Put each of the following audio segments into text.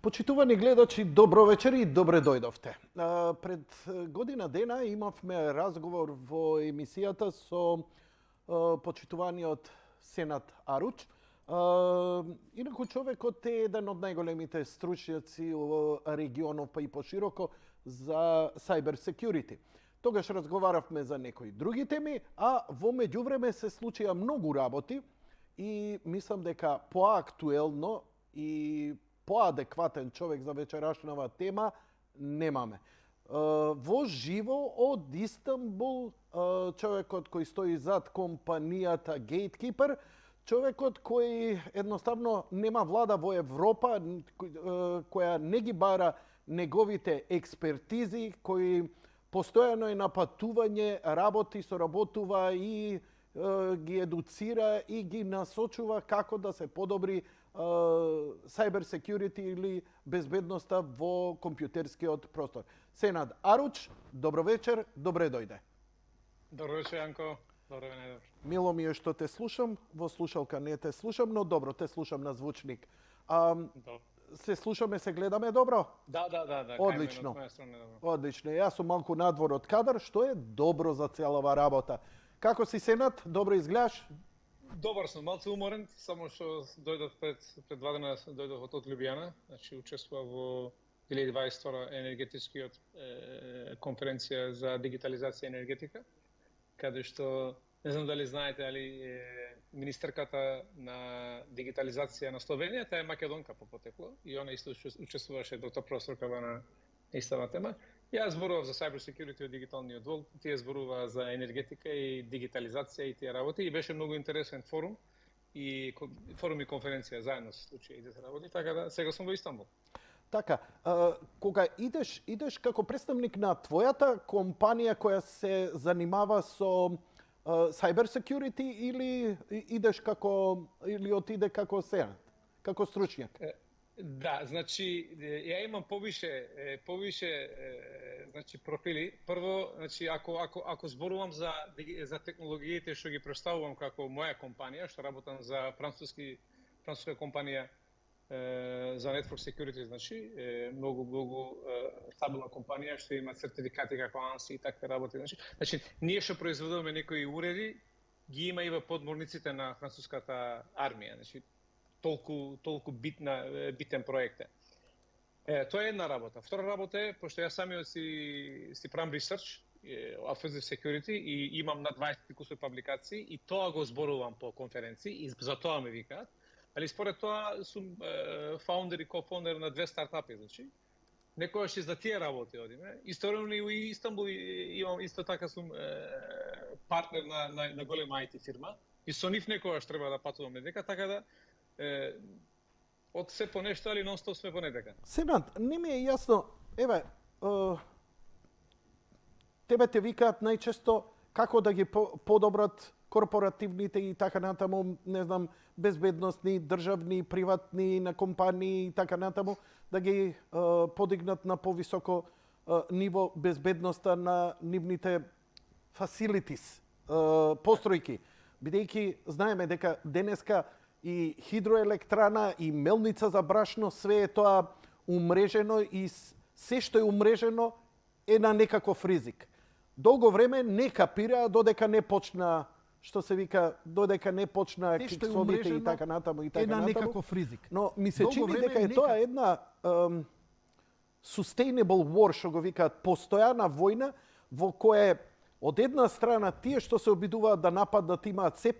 Почитувани гледачи, добро вечер и добре дојдовте. Пред година дена имавме разговор во емисијата со почитуваниот Сенад Аруч. Инаку човекот е еден од најголемите стручњаци во регионов, па и пошироко, за cyber security. Тогаш разговаравме за некои други теми, а во меѓувреме се случија многу работи и мислам дека поактуелно и поадекватен човек за вечерашнава тема немаме. Во живо од Истанбул, човекот кој стои зад компанијата Gatekeeper, човекот кој едноставно нема влада во Европа, која не ги бара неговите експертизи, кој постојано е на патување, работи, соработува и ги едуцира и ги насочува како да се подобри cyber security или безбедноста во компјутерскиот простор. Сенад Аруч, добро вечер, добре дојде. Добро вечер, Јанко. Добро вечер. Мило ми е што те слушам, во слушалка не те слушам, но добро, те слушам на звучник. Се слушаме, се гледаме добро? Да. Одлично. Одлично. Јас сум малку надвор од кадар, што е добро за целава работа. Како си, Сенад? Добро изгледаш? Добар сум, малце уморен, само што дојдов пред 2 дена, дојдов од Лјубљана, значи учествував во 2022 енергетичкиот конференција за дигитализација енергетика, каде што, не знам дали знаете, али министерката на дигитализација на Словенија, таа е македонка по потекло, и она исто учествуваше доктор професорка на истава тема. Јас зборував за cyber security од дигиталниот двор, тие зборува за енергетика и дигитализација и тие работи, и беше многу интересен форум и конференција заедно се случи и тие работи, така да сега сум во Истанбул. Така, кога идеш како представник на твојата компанија која се занимава со cyber security, или идеш како или отиде како Сенад, како стручњак? Да, значи ја имам повише значи профили. Прво, значи ако зборувам за технологиите што ги представувам како моја компанија, што работам за француска компанија за network security, значи многу стабилна компанија што има сертификати како ANSI и такви работи, значи ние што произведуваме некои уреди ги има и во подморниците на француската армија, значи толку битен проект е. Тоа е една работа. Втора работа е, пошто јас самиот си правам research, offensive security, и имам на 20 кусур публикации, и тоа го зборувам по конференции, и за тоа ме викаат. Али според тоа сум фаундер и кофаундер на 2 стартапи, значи. Некојаш и за тие работи одиме. Исторично и во Истанбул имам исто така сум партнер на голема IT фирма, и со нив некојаш треба да патуваме дека, така да од се по нешто, али нон-стоп сме по недека. Сенад, не ми е јасно, еве, тебе те викаат најчесто како да ги подобрат корпоративните и така натаму, не знам, безбедносни, државни, приватни, на компании и така натаму, да ги подигнат на повисоко ниво безбедноста на нивните facilities, постројки. Бидејќи знаеме дека денеска и хидроелектрана, и мелница за брашно, све е тоа умрежено, и се што е умрежено е на некаков ризик. Долго време не капира додека не почна, што се вика, додека не почна киксовите и така натаму и така натаму. Е на некаков ризик. Но ми се чини дека е тоа една sustainable war, што го викаат, постојана војна во која од една страна тие што се обидуваат да нападнат имаат се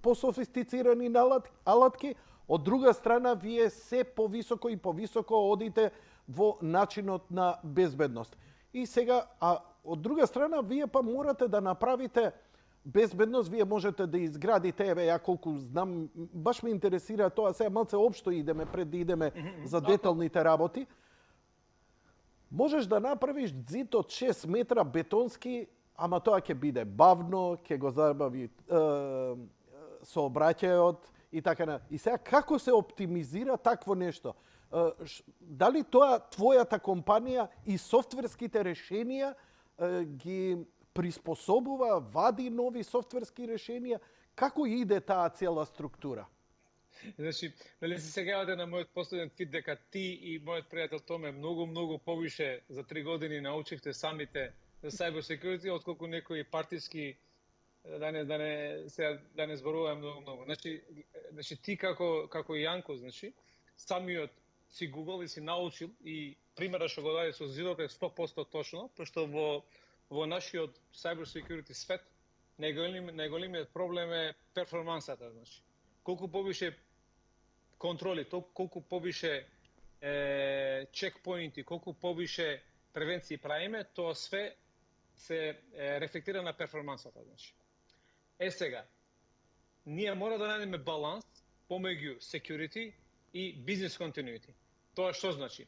пософистицирани алатки, од друга страна вие се повисоко и повисоко одите во начинот на безбедност. И сега, од друга страна, вие па морате да направите безбедност, вие можете да изградите, еве, ја колку знам, баш ме интересира тоа, сега малце општо идеме пред да идеме за деталните работи. Можеш да направиш зид од 6 метра бетонски, ама тоа ќе биде бавно, ќе го забави сообраќајот и така на. И сега како се оптимизира такво нешто? Дали тоа твојата компанија и софтверските решенија ги приспособува, вади нови софтверски решенија? Како иде таа цела структура? Значи, дали се сеќавате на мојот последен твит дека ти и мојот пријател Томе многу повише за 3 години научивте самите за cyber security отколку некои партиски да не зборувам многу. Значи ти како Јанко, значи самиот си гугл и си научил и примерот што го даде со зидот е 100% точно, пошто во нашиот cyber security свет најголемиот проблем е перформансата, значи. Колку повише контроли, колку повише чекпоинти, колку повише превенции правиме, тоа све се рефлектира на перформансата, значи. Сега, ние мора да најдеме баланс помеѓу security и business continuity. Тоа што значи?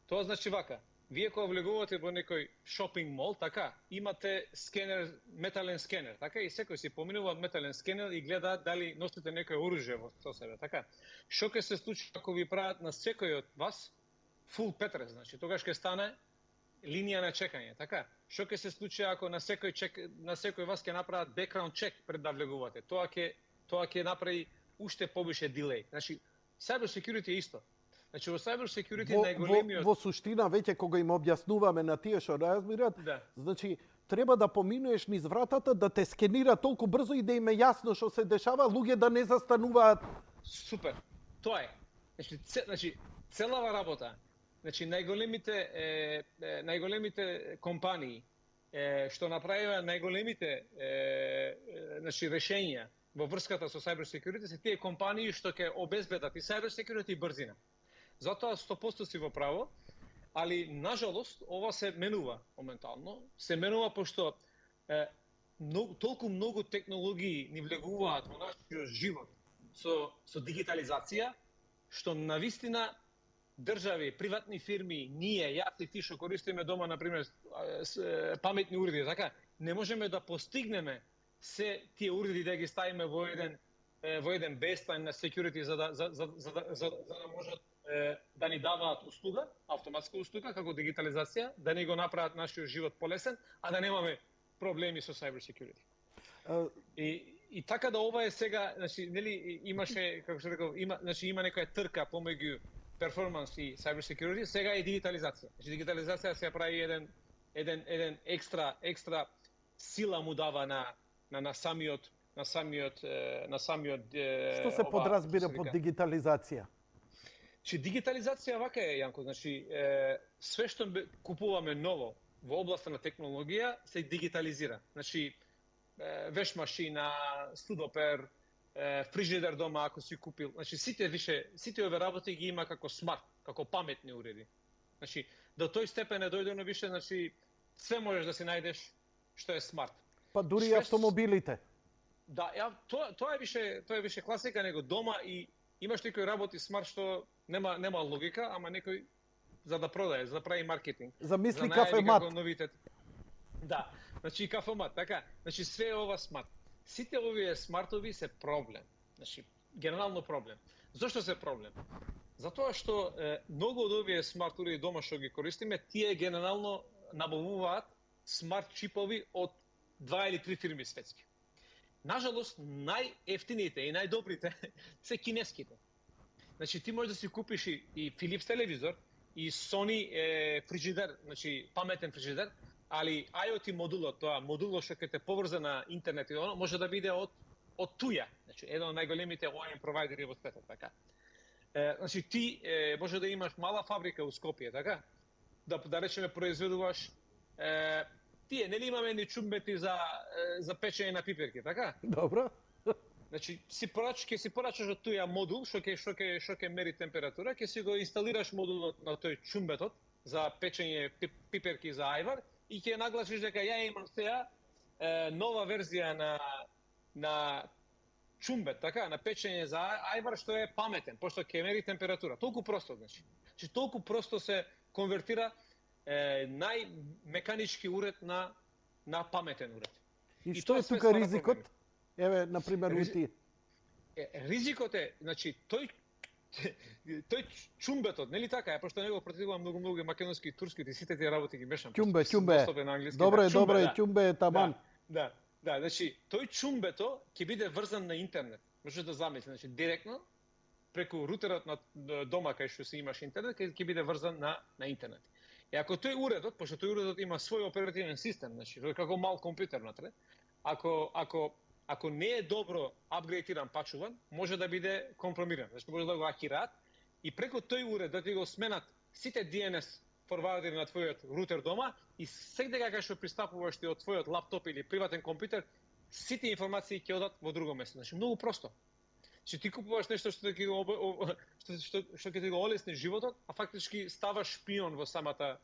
Тоа значи вака, вие кога влегувате во некој шопинг мол, така, имате скенер, метален скенер, така, и секој си поминува од метален скенер и гледа дали носите некој оружје со себе, така. Што ќе се случи ако ви прават на секој од вас full петрес, значи, тогаш ќе стане линија на чекање, така. Што ќе се случи ако на секој вас ќе направат background check пред да влегувате? Тоа ќе направи уште повише дилеј. Значи, cyber security е исто. Значи, во cyber security најголемиот... Во суштина, веќе кога им објаснуваме на тие што разбират, да. Значи, треба да поминуеш низ вратата, да те скенира толку брзо и да им е јасно што се дешава, луѓе да не застануваат. Супер. Тоа е. Значи, целава работа. Значи, најголемите компании што направија најголемите значи, решења во врската со cyber security се тие компании што ќе обезбедат и cyber security и брзина. Затоа 100% си во право, али нажалост ова се менува моментално. Се менува пошто толку многу технологии ни влегуваат во нашиот живот со дигитализација, што навистина држави, приватни фирми, ние, јас и ти што користиме дома, например, паметни уреди, така, не можеме да постигнеме се тие уреди да ги ставиме во еден бейслайн на security за да можат да ни даваат услуга, автоматска услуга, како дигитализација, да не го направат нашиот живот полесен, а да немаме проблеми со cyber security. И така да ова е сега, значи, нели имаше, како што реков, има некоја трка помеѓу перформанс и cyber security, сега е дигитализација. Значи дигитализација се прави еден екстра сила му дава на самиот Што се подразбира под дигитализација? Че дигитализација вака е, Јанко, значи све што купуваме ново во областа на технологија се дигитализира. Значи веш машина, студопер, фрижидер дома ако си купил. Значи сите овие работи ги има како смарт, како паметни уреди. Значи до тој степен е дојдено више, значи све можеш да си најдеш што е смарт. Па дури и автомобилите. Да, тоа е више класика, него дома и имаш некои работи смарт што нема логика, ама некој за да продае, за да прави маркетинг. Замисли кафемат. Да, значи кафемат, така. Значи све ова смарт. Сите овие смартови се проблем. Значи генерално проблем. Зошто се проблем? Затоа што многу од овие смарт уреди дома што ги користиме, тие генерално набавуваат смарт чипови од 2 или 3 фирми светски. Нажалост, најефтините и најдобрите се кинеските. Значи, ти можеш да си купиш и Philips телевизор, и Sony фрижидер, значи паметен фрижидер, али IoT модулот, тоа модулот што ќе те поврзе на интернет и оно, може да биде од туја. Значи, еден од најголемите OEM провайдери во светот, така. Значи, ти може да имаш мала фабрика у Скопје, така? Да речеме произведуваш тие, нели имаме ни чумбети за печење на пиперки, така? Добро. Значи, ќе си порачаш од туја модул, што ќе мери температура, ќе си го инсталираш модулот на тој чумбетот за печење пиперки за ајвар и ќе нагласиш дека ја имам сега нова верзија на чумбет, така, на печење за ајвар што е паметен, пошто ќе мери температура. Толку просто, значи. Значи, толку просто се конвертира најмеканички уред на паметен уред. И што е тука ризикот? Еве, например, ути. Ризикот е, значи, тој чумбетот, нели така? Пошто него противувам многу македонски и турски, и сите тие работи ги мешам. Чумбе. Добро е, чумбе е таман. Да, значи, тој чумбето ќе биде врзан на интернет. Можеш да замисли, значи, директно преку рутерот на дома кај што си имаш интернет, ќе биде врзан на интернет. И ако тој уредот, пошто тој уредот има свој оперативен систем, значи како мал компјутер натре, ако не е добро апгрейдиран, пачуван, може да биде компромиран. Значи може да го хакираат и преку тој уред да ти го сменат сите DNS форвардери на твојот рутер дома и секогаш кога што пристапуваш ти од твојот лаптоп или приватен компјутер, сите информации ќе одат во друго место. Значи многу просто. Че ти купуваш нешто што ќе ти го олесни животот, а фактички ставаш шпион во самата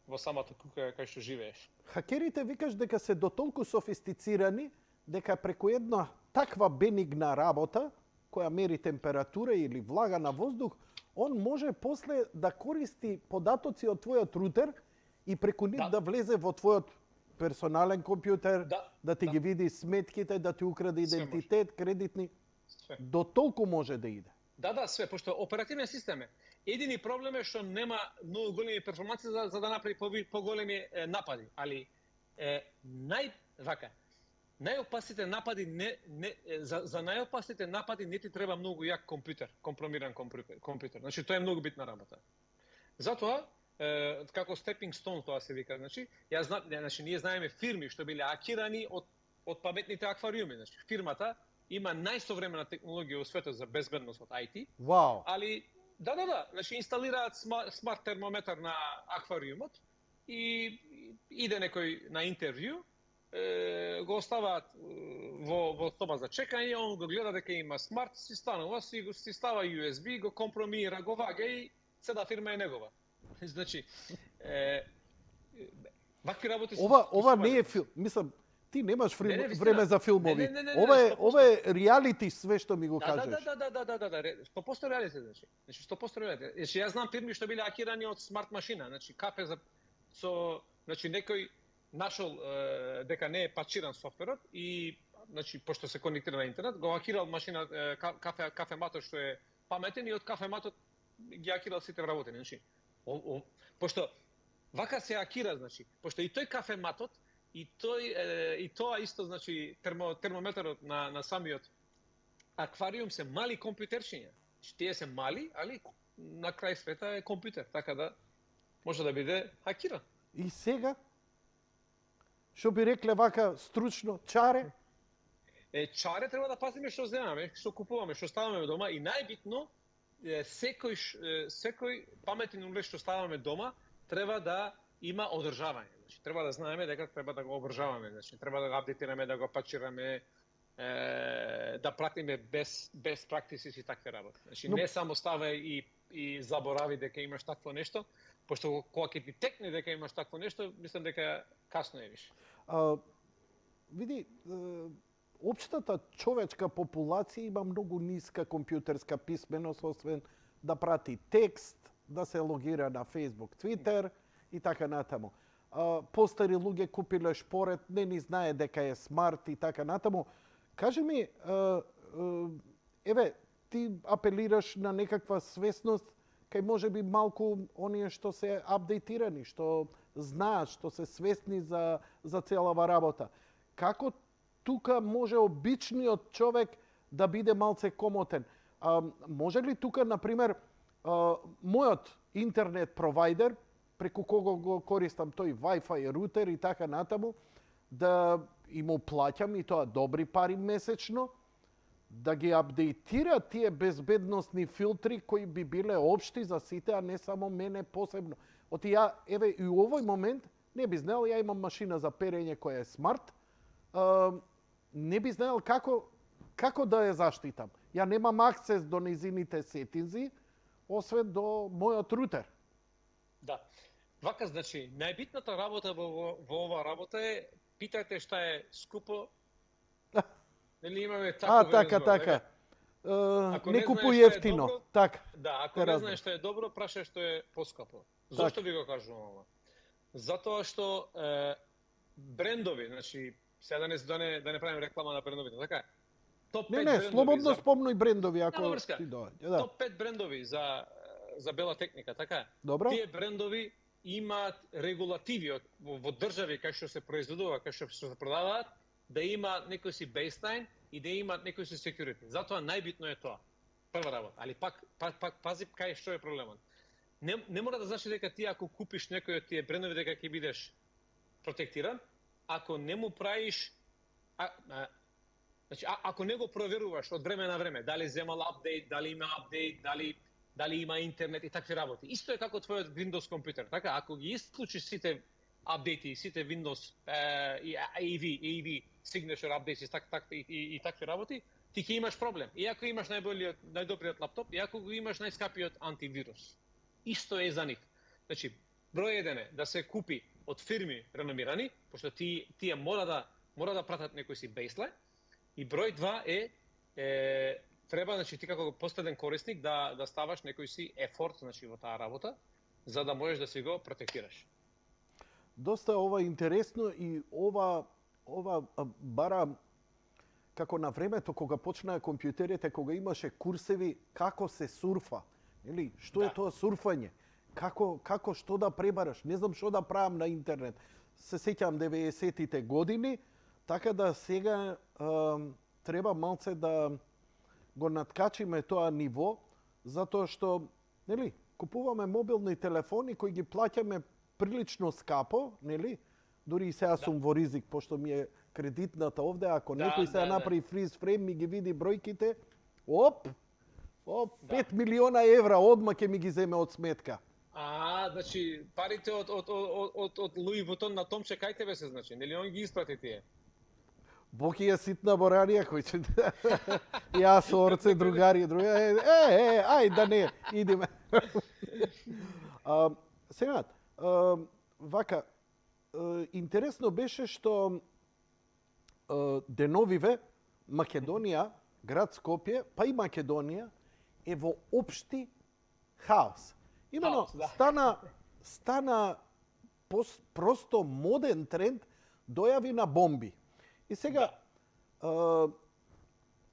куќа кај што живееш. Хакерите викаш дека се дотолку софистицирани дека преку една таква бенигна работа која мери температура или влага на воздух, он може после да користи податоци од твојот рутер и преку нив да влезе во твојот персонален компјутер, да ти ги види сметките, да ти украде идентитет, кредитни. Све. До толку може да иде. Да, све, пошто оперативен систем е. Едини проблем е што нема многу големи перформанси за да направи поголеми напади, али најопасните напади за најопасните напади не ти треба многу јак компјутер, компромиран компјутер. Значи тоа е многу битна работа. Затоа како stepping stone тоа се вика, значи ние знаеме фирми што биле хакирани од паметните аквариуми, значи фирмата има најсовремена технологија во светот за безбедност од IT. Вау. Али значи инсталираат смарт термометар на аквариумот и иде некој на интервју, го оставаат во соба за чекање, он го гледа дека има смарт, си станува, си става USB, го компромира, го вага и цела фирма е негова. Значи, вакви работи се... Ова не е филм. Мислам, ти немаш време за филмови. Ова е реалити све што ми го кажеш. Да. 100% реалити, значи. 100% реалити. Значи, јас знам фирми што биле хакирани од смарт машина, значи кафе значи некој нашол дека не е пачиран софтверот и значи пошто се конектира на интернет, го хакирал машина кафематот што е паметен и од кафематот ги хакирал сите вработени. Значи, пошто вака се хакира, значи, пошто и тој кафематот и тоа исто, значи, термометарот на самиот аквариум се мали компјутерчиња. Тие се мали, али на крај света е компјутер, така да може да биде хакиран. И сега, што би рекле вака стручно, чаре? Чаре треба да пазиме што земаме, што купуваме, што ставаме дома и најбитно секој паметен уред што ставаме дома треба да има одржавање. Значи, треба да знаеме дека треба да го обржаваме, значи треба да го апдейтираме, да го пачираме, да пратиме без практиси и такви работи. Значи не само ставај и заборави дека имаш такво нешто, пошто кога ќе ти текне дека имаш такво нешто, мислам дека касно е више. Види, општата човечка популација има многу ниска компјутерска писменост, освен да прати текст, да се логира на Facebook, Twitter и така натаму. Постари луѓе купиле шпорет, не ни знае дека е смарт и така натаму. Кажи ми, еве, ти апелираш на некаква свесност кај може би малку оние што се апдейтирани, што знаат, што се свесни за целава работа. Како тука може обичниот човек да биде малце комотен? Може ли тука, например, мојот интернет провайдер, преку кого го користам тој Wi-Fi рутер и така натаму, да им плаќам и тоа добри пари месечно, да ги апдейтира тие безбедносни филтри кои би биле општи за сите, а не само мене посебно. Оти ја, еве, и у овој момент, не би знаел, ја имам машина за перење која е смарт, не би знаел како да ја заштитам. Ја немам акцес до незините сетинзи, освен до мојот рутер. Да. Вака, значи, најбитната работа во оваа работа е питајте што е скупо. Нели имаме така. Не купуј ефтино. Така. Да, ако не знаеш што е добро, прашај што е поскапо. Зошто би го кажувам ова? Затоа што брендови, значи, сега да не правим реклама на брендовите, така е. Топ 5 брендови. Слободно спомној брендови ако ти доаѓа. Топ 5 брендови за бела техника, така е. Добро. Тие брендови имаат регулативи во држави кај што се произведува, кај што се продаваат, да има некој си бейслайн и да имаат некој си security. Затоа најбитно е тоа. прва работа. Али пак пази кај што е проблемот. Не мора да значи дека ти ако купиш некој од тие брендови дека ќе бидеш протектиран, ако не му правиш значи ако не го проверуваш од време на време, дали земал апдейт, дали има апдейт, дали има интернет и такви работи. Исто е како твојот Windows компјутер, така ако ги исклучиш сите апдейти, сите Windows и AV signature updates и такви работи, ти ќе имаш проблем. Иако имаш најдобриот лаптоп, иако го имаш најскапиот антивирус. Исто е за нив. Значи, број 1 е да се купи од фирми реномирани, пошто тие мора да пратат некој си бейслайн, и број 2 е треба, значи, ти како последен корисник да ставаш некој си ефорт, значи, во таа работа, за да можеш да си го протектираш. Доста ова интересно и ова бара како на времето кога почнаа компјутерите, кога имаше курсеви како се сурфа, нели? Што е тоа сурфање? Како што да пребараш? Не знам што да правам на интернет. Се сеќавам 90-тите години, така да сега треба малце да го надкачиме тоа ниво, затоа што, нели, купуваме мобилни телефони кои ги плаќаме прилично скапо, нели? Дури и сега сум во ризик, пошто ми е кредитната овде, ако некој сега направи фриз фрейм, ми ги види бројките, 5 милиона евра одма ќе ми ги земе од сметка. Значи, парите од Луи Вутон на Томче кај тебе се, значи, нели он ги испрати тие? Бог ја ситна боранија кој ќе... Јас со орце, другари, ај да не, идеме. Сега, вака, интересно беше што деновиве Македонија, град Скопје, па и Македонија, е во општи хаос. Имено, стана просто моден тренд дојави на бомби. И сега,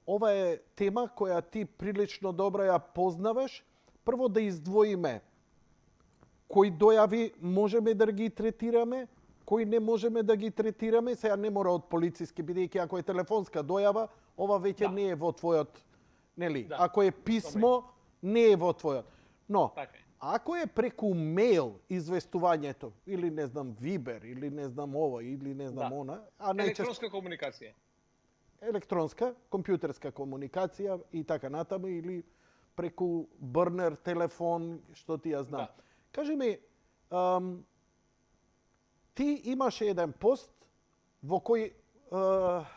ова е тема која ти прилично добро ја познаваш. Прво да издвоиме кои дојави можеме да ги третираме, кои не можеме да ги третираме. Сега не мора од полициски, бидејќи ако е телефонска дојава, ова веќе не е во твојот, нели? Ако е писмо, не е во твојот. Но, ако е преку мејл известувањето, или не знам Вибер, или не знам ова, или не знам она, електронска комуникација. Електронска, компјутерска комуникација и така натаму, или преку бурнер телефон, што ти ја знам. Кажи ми, ти имаше еден пост во кој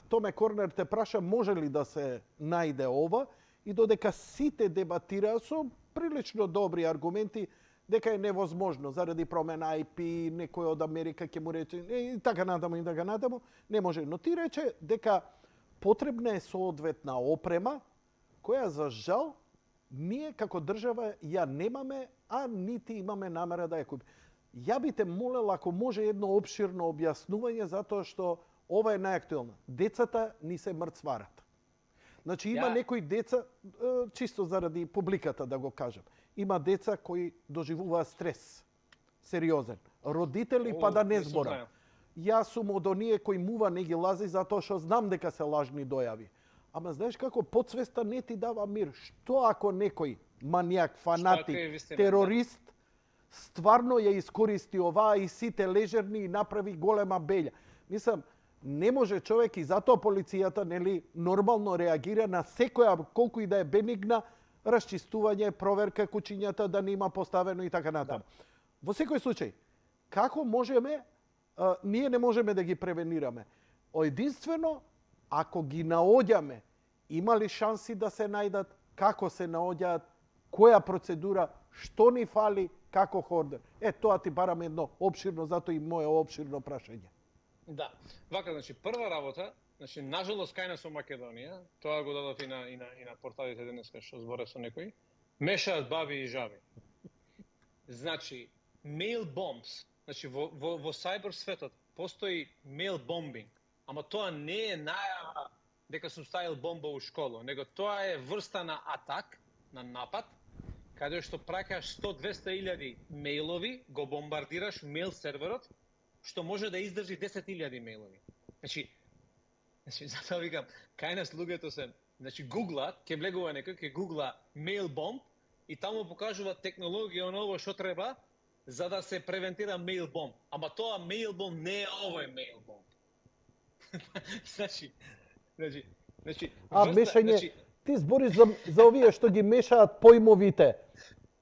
Томе Корнер те праша може ли да се најде ова, и додека сите дебатираа со прилично добри аргументи дека е невозможно заради промена IP, некој од Америка ќе му рече и така натаму, не може. Но ти рече дека потребна е соодветна опрема која за жал ние како држава ја немаме, а нити имаме намера да ја купиме. Ја би те молел ако може едно опширно објаснување, затоа што ова е најактуелно. Децата ни се мрцварат. Значи има некои деца, чисто заради публиката да го кажам, има деца кои доживуваат стрес, сериозен. Родители па да не зборам. Јас сум од оние кои мува не ги лази затоа што знам дека се лажни дојави. Ама знаеш како подсвеста не ти дава мир. Што ако некој манијак, фанатик, терорист стварно ја искористи оваа и сите лежерни и направи голема белја? Мислам, не може човек и затоа полицијата нели нормално реагира на секоја колку и да е бенигна расчистување, проверка куќињата да не има поставено и така натаму. Во секој случај, како можеме ние не можеме да ги превенираме? Единствено ако ги наоѓаме, има ли шанси да се најдат, како се наоѓаат, која процедура, што ни фали, како хордер? Тоа ти барам едно опширно, затоа и моје опширно прашање. Да. Вака, значи, прва работа, значи, нажалост кај нас во Македонија, тоа го дадов и на порталите денеска што зборев со некои, мешаат баби и жаби. Значи, mail bombs, значи, во cyber светот постои mail bombing, ама тоа не е најава дека сум ставил бомба у школа, него тоа е врста на атак, на напад, каде што праќаш 100-200 илјади мејлови, го бомбардираш мејл серверот, што може да издржи 10.000 мејлови. Значи, затоа викам, кај нас луѓето се Значи Google, ќе влегува некој, ќе Google mail bomb и таму покажува технологија оново што треба за да се превентира mail bomb. Ама тоа mail bomb не е овој mail bomb. значи, А врста, мешање, ти збориш за овие што ги мешаат појмовите.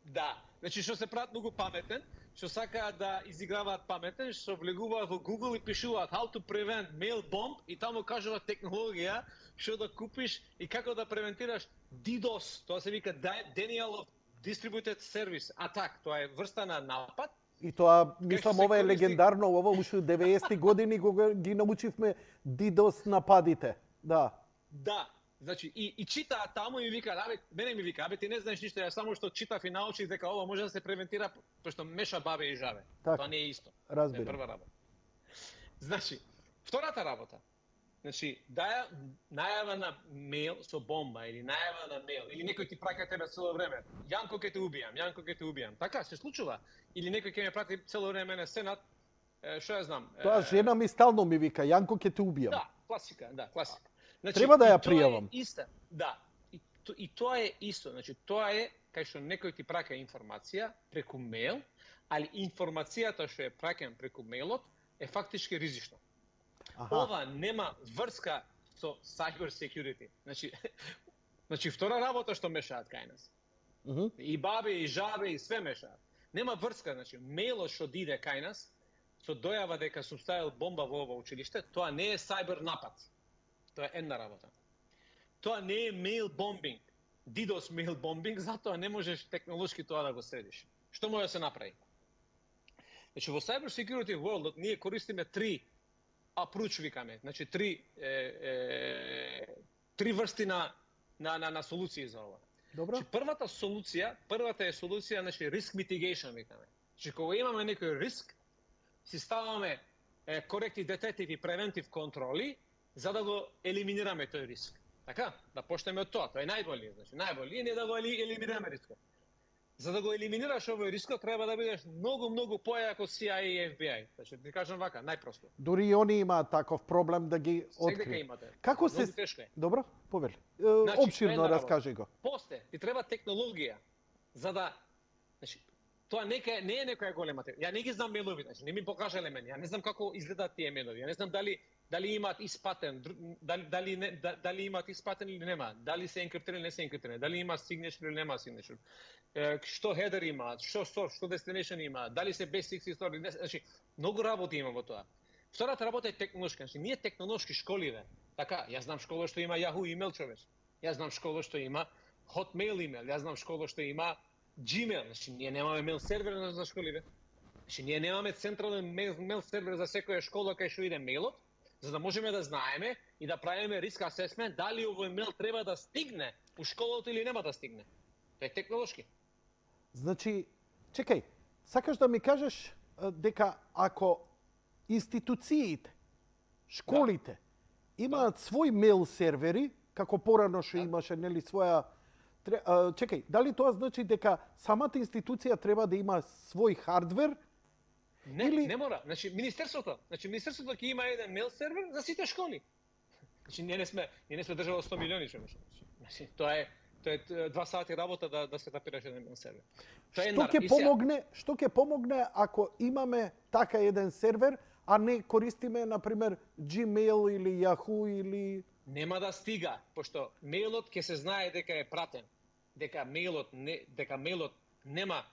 да, значи што се прават многу паметен, што сакаат да изиграваат паметен, што влегуваат во Google и пишуваат how to prevent mail bomb и таму кажуваат технологија што да купиш и како да превентираш DDoS, тоа се вика Denial of Distributed Service Attack, тоа е врста на напад. И тоа, мислам, се ова е користи- легендарно, ова уште 90-ти години кога ги научивме DDoS нападите. Да. Да, значи и читаат таму и ми викаат, абе, мене ми вика, абе ти не знаеш ништо, ја само што читав и научив дека ова може да се превентира пошто меша бабе и жабе. Така. Тоа не е исто. Разбирам. Не е прва работа. Значи, втората работа. Значи, најава на мейл со бомба или најава на мейл или некој ти праќа тебе цело време. Јанко ќе те убијам, Јанко ќе те убијам. Така се случува. Или некој ќе ме прати цело време на сенат, што ја знам. Тоа жена ми стално ми вика, Јанко ќе те убијам. Да, класика, да, класика. Значи, Треба да ја и тоа пријавам. Е иста, да. И тоа е исто. Значи, тоа е кај што некој ти праќа информација преку мейл, али информацијата што е праќана преку мейлот е фактички ризично. Аха. Ова нема врска со cyber security. Значи втора работа што мешаат кај нас. И бабе, и жабе, и све мешаат. Нема врска, значи мейлот што диде кај нас, со дојава дека сум ставил бомба во ова училиште, тоа не е cyber напад. Тоа е една работа. Тоа не е mail bombing, DDoS mail bombing, затоа не можеш технолошки тоа да го средиш. Што може да се направи? Значи во cyber security world ние користиме три approach викаме, значи три врсти на солуции за ова. Добро. Значи првата е солуција, значи risk mitigation викаме. Значи кога имаме некој риск, си ставаме corrective, detective и preventive контроли за да го елиминираме тој риск. Така? Да почнеме од тоа. Тоа е најболje, значи најболje е да го елиминираме рискот. За да го елиминираш овој рискот треба да бидеш многу појак од CIA и FBI. Значи ти кажам вака, најпросто. Дури и они имаат таков проблем да ги Секдека откријат. имате. Како се Многу тешко е. Добро, повели. Значи, Опширно една раскажи го. После, ти треба технологија за да, значи, тоа не е некоја голема технологија. Ја не ги знам мейлови, значи не ми покажале мене. Ја не знам како изгледаат тие мейлови. Ја не знам дали имаат испатен, дали имаат испатен или нема, дали се енкриптирани или не се енкриптирани, дали има signature или нема signature. Што header имаат, што source, што destination имаат, дали се basic story, значи многу работи има во тоа. Втората работа е технолошка, значи ние технолошки школиве. Така, јас знам школа што има Yahoo имейл човек. Јас знам школа што има Hotmail имейл, јас знам школа што има Gmail, значи ние немаме мейл сервер за школиве. Значи ние немаме централен мейл сервер за секоја школа кај што иде мейлот, за да можеме да знаеме и да правиме риск асесмент дали овој мейл треба да стигне у школата или нема да стигне. Тоа е технолошки. Значи, чекај, сакаш да ми кажеш дека ако институциите, школите имаат свој мейл сервери, како порано што имаше нели своја чекај, дали тоа значи дека самата институција треба да има свој хардвер? Не, Или- не мора. Значи министерството ќе има еден мейл сервер за сите школи. Значи ние не сме држава 100 милиони човече. Значи тоа е 2 сати работа да се тапираш еден мейл сервер. Тоа е Што ќе помогне ако имаме така еден сервер, а не користиме на пример Gmail или Yahoo или нема да стига, пошто мейлот ќе се знае дека е пратен, дека мейлот нема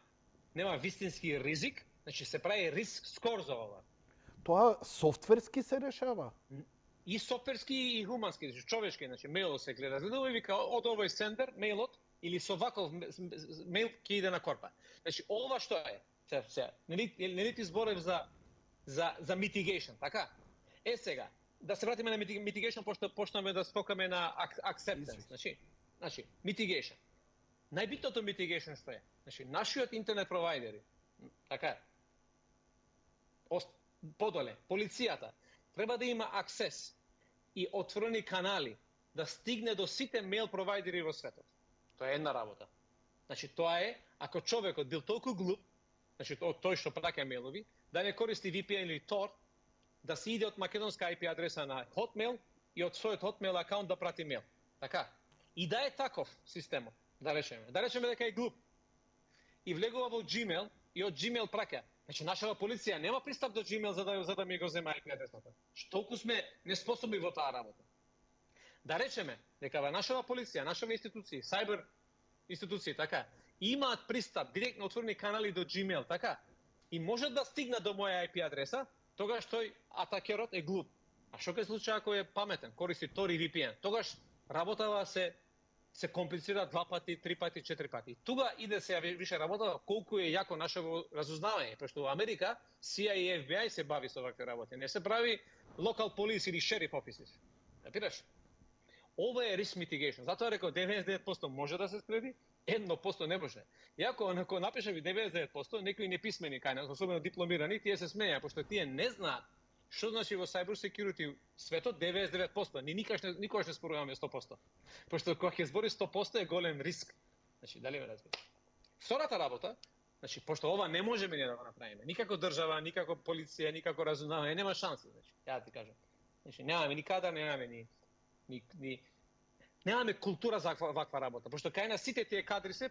вистински ризик, значи се прави риск скор за ова. тоа софтверски се решава? И софтверски и хумански, значи човечки, значи мейлот се гледа. Гледа и вика од овој сендер мейлот или со ваков мейл ќе иде на корпа. Значи ова што е? Не ти зборев за mitigation, така? Сега, да се вратиме на mitigation, пошто почнаме да скокаме на acceptance. Значи, mitigation. Најбитното mitigation што е? Значи, нашиот интернет провайдери, така е, подоле, полицијата, треба да има аксес и отворени канали да стигне до сите мейл провайдери во светот. Тоа е една работа. Значи, тоа е, ако човекот бил толку глуп, значи тој што праќа мейлови, да не користи VPN или Tor, да се иде од македонска IP адреса на Hotmail и од својот Hotmail акаунт да прати мейл. Така? И да е таков системот, да речеме дека е глуп, и влегува во Gmail и од Gmail праќа. Значи, нашава полиција нема пристап до Gmail за да ми го зема IP адресата. Толку сме неспособни во таа работа. Да речеме дека нашава полиција, нашава институции, сайбер институции, така, имаат пристап, директно отворени канали до Gmail, така, и можат да стигнат до моја IP адреса, тогаш тој атакерот е глуп. А што ќе случи ако е паметен, користи Tor и VPN? Тогаш работава се комплицира 2 пати, 3 пати, 4 пати. Тука иде се више работа колку е јако нашето разузнавање, пошто во Америка CIA и FBI се бави со вакви работи. Не се прави local police или sheriff offices. Капираш? Ова е risk mitigation. Затоа реков 99% може да се спреди, 1% не може. Иако ако напишеви 99%, некои неписмени кај нас, особено дипломирани, тие се смеја, пошто тие не знаат што значи во cyber security светот 99%. Ни никогаш не споруваме 100%. Пошто кога ќе збори 100% е голем риск. Значи, дали ме разбираш? Втората работа, значи, пошто ова не можеме ние да го направиме. Никако држава, никако полиција, никако разузнавање, нема шанси, значи. Ја ти кажам. Значи, немаме ни кадар, немаме немаме култура за ваква работа, пошто кај нас сите тие кадри се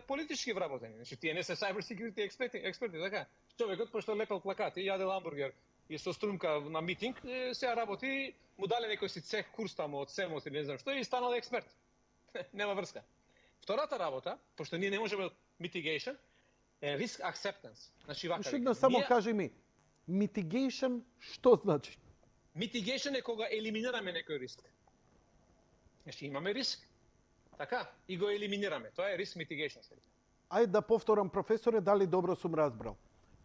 политички вработени. Значи, тие не се cyber security експерти, така. Човекот пошто лепел плакати, јаде ламбургер и со струмка на митинг, сега работи, му дале некој си цех курс тамо од СЕМОС или не знам што и станал експерт. Нема врска. Втората работа, пошто ние не можеме mitigation, е risk acceptance. Значи вака. Што само кажи ми, mitigation што значи? Mitigation е кога елиминираме некој риск. Значи имаме риск, така, и го елиминираме. Тоа е risk mitigation. Ајде да повторам, професоре, дали добро сум разбрал.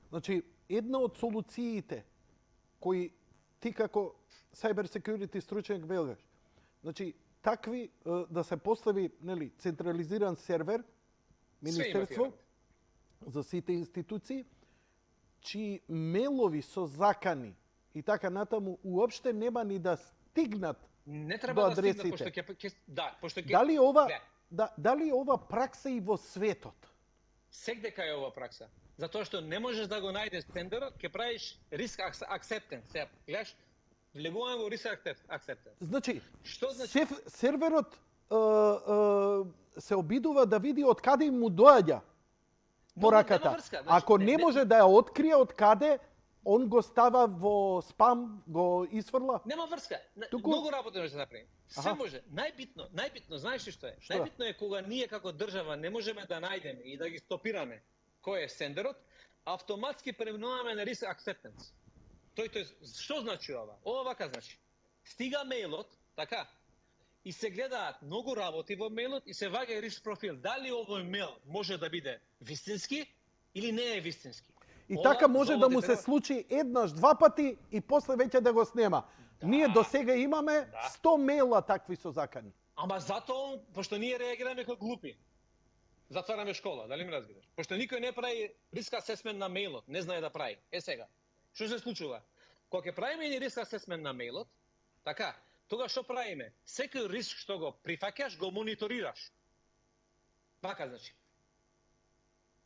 Значи, една од солуциите кои ти како cyber security стручнjak велгаш, значи, такви да се постави, нели, централизиран сервер, министерство за сите институции, чии мейлови со закани и така натаму уопште нема ни да стигнат не треба до да стигнат, пошто ќе дали ова пракса и во светот? Секдека е ова пракса. Затоа што не можеш да го најдеш тендерот, ќе правиш risk acceptance. Сега, гледаш, влегуваме во risk acceptance. Значи, што значи? Серверот се обидува да види од каде му доаѓа пораката. Ако не може да ја открие од каде, он го става во спам, го изфрла? Нема врска. Многу работа може да направи. Се може. Најбитно, знаеш ли што е? Најбитно е кога ние како држава не можеме да најдеме и да ги стопираме кој е сендерот, автоматски преминуваме на risk acceptance. Тој што значи ова? Ова вака значи. Стига мејлот, така, и се гледаат многу работи во мејлот и се ваѓа риск профил. Дали овој мејл може да биде вистински или не е вистински? И така може да му се случи еднаш, 2 пати и после веќе да го снема. Ние до сега имаме 100 мејла такви со закани. Ама затоа, пошто ние реагираме како глупи. Затвараме школа, дали ме разбираш? Пошто никој не прави риск асесмент на мејлот, не знае да прави. Сега, што се случува? Кога ќе правиме еден риск асесмент на мејлот, така, тога што правиме? Секој риск што го прифаќаш, го мониторираш. Така значи.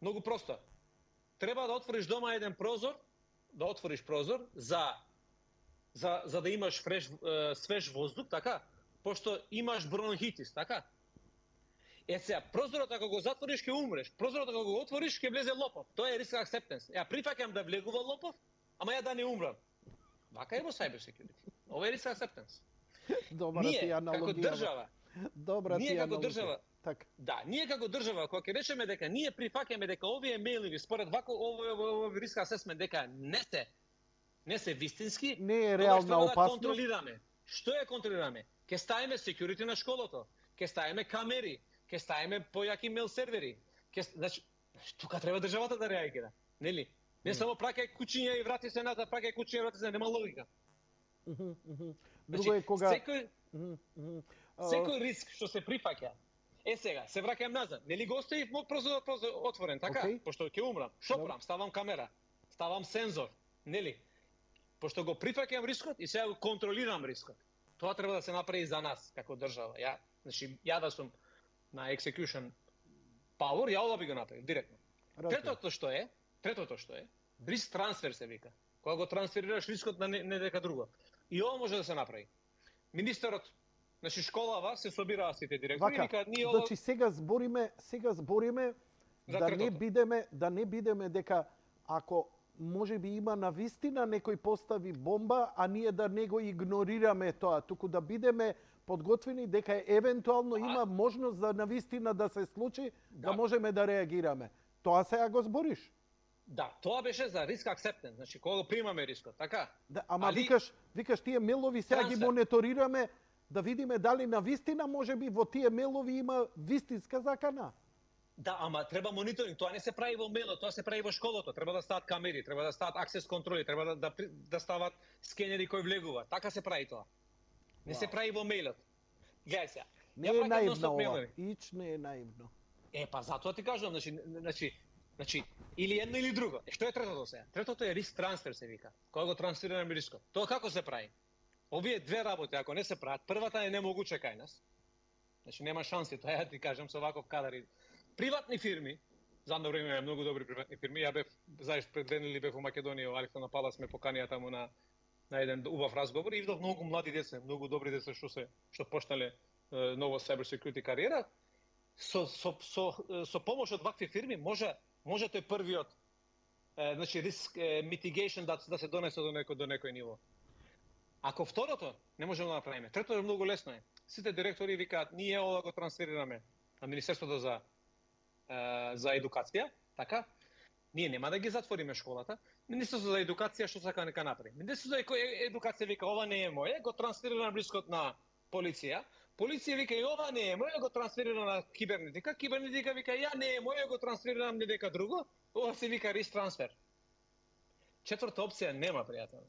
Многу просто. Треба да отвориш дома еден прозор, за да имаш свеж воздух, така? Пошто имаш бронхитис, така? Сега, прозорот ако го затвориш ќе умреш. Прозорот ако го отвориш ќе влезе лопов. Тоа е risk acceptance. Ја прифаќам да влегува лопов, ама ја да не умрам. Вака е во cyber security. Ова е risk acceptance. Добра ти аналогија. Ние како држава, да, ние како држава, кога ќе речеме дека ние прифаќаме дека овие мејлови според овој risk assessment дека не се вистински, не е реална опасност. Контролираме. Што ја контролираме? Ќе ставиме security на школото, ќе ставиме камери, ќе ставиме појаки мејл сервери. Значи, тука треба државата да реагира, нели? Не само праќај куќиња и врати се назад, праќај куќиња и врати се, нема логика. Друго е кога секој риск што се прифаќа. Сега, се враќам назад. Нели го оставив прозорот отворен, така? Пошто ќе умрам. Што правам? Ставам камера, ставам сензор, нели? Пошто го прифаќам рискот и сега го контролирам рискот. Тоа треба да се направи за нас како држава. Ја да сум на execution power, ја ова би го направил директно. Третото што е, риск трансфер се вика. Кога го трансферираш рискот на недека друго. И ова може да се направи. Министерот Значи школава се собираа сите директори и Вака, викаат ние ова значи сега збориме за да не третото. бидеме дека ако може би има навистина некој постави бомба, а ние да не го игнорираме тоа, туку да бидеме подготвени дека евентуално има можност за навистина да се случи, да можеме да реагираме. Тоа сега го збориш. Да, тоа беше за риск acceptance, значи кога го примаме рискот, така? Да, ама Али- викаш тие мелови сега ги Трансфер. мониторираме да видиме дали навистина може би во тие мелови има вистинска закана. Да, ама треба мониторинг, тоа не се прави во мейлот, тоа се прави во школото. Треба да стават камери, треба да стават аксес контроли, треба да стават скенери кои влегуваат. Така се прави тоа. Не се прави во мейлот. Гледај сега. Не ја е праќам наивно нон-стоп ова. мейлови. Ич не е наивно. Па затоа ти кажувам, значи или едно или друго. Што е третото сега? Третото е риск трансфер се вика. Кога го трансферираме рискот. Тоа како се прави? Овие две работи ако не се прават, првата е немогуче кај нас. Значи нема шанси, тоа ја ти кажам со ваков кадар. Приватни фирми, задно време имаме многу добри приватни фирми. Ја бев заедно пред 2 недели бев во Македонија, во Александра Палас ме поканија таму на еден убав разговор и видов многу млади деца, многу добри деца што почнале нова cyber security кариера. Со помош од вакви фирми може тој првиот значи риск mitigation да се донесе до некој ниво. Ако второто не можеме да направиме, третото е многу лесно е. Сите директори викаат ние ова го трансферираме на Министерството за едукација, така? Ние нема да ги затвориме школата. Министерството за едукација што сака нека направи. Министерството за едукација вика ова не е моје, го трансферирам рискот на полиција. Полиција вика и ова не е моје, го трансферирам на кибернетика. Кибернетика вика ја не е моје, го трансферирам дека друго. Ова се вика риск трансфер. Четврта опција нема, пријател.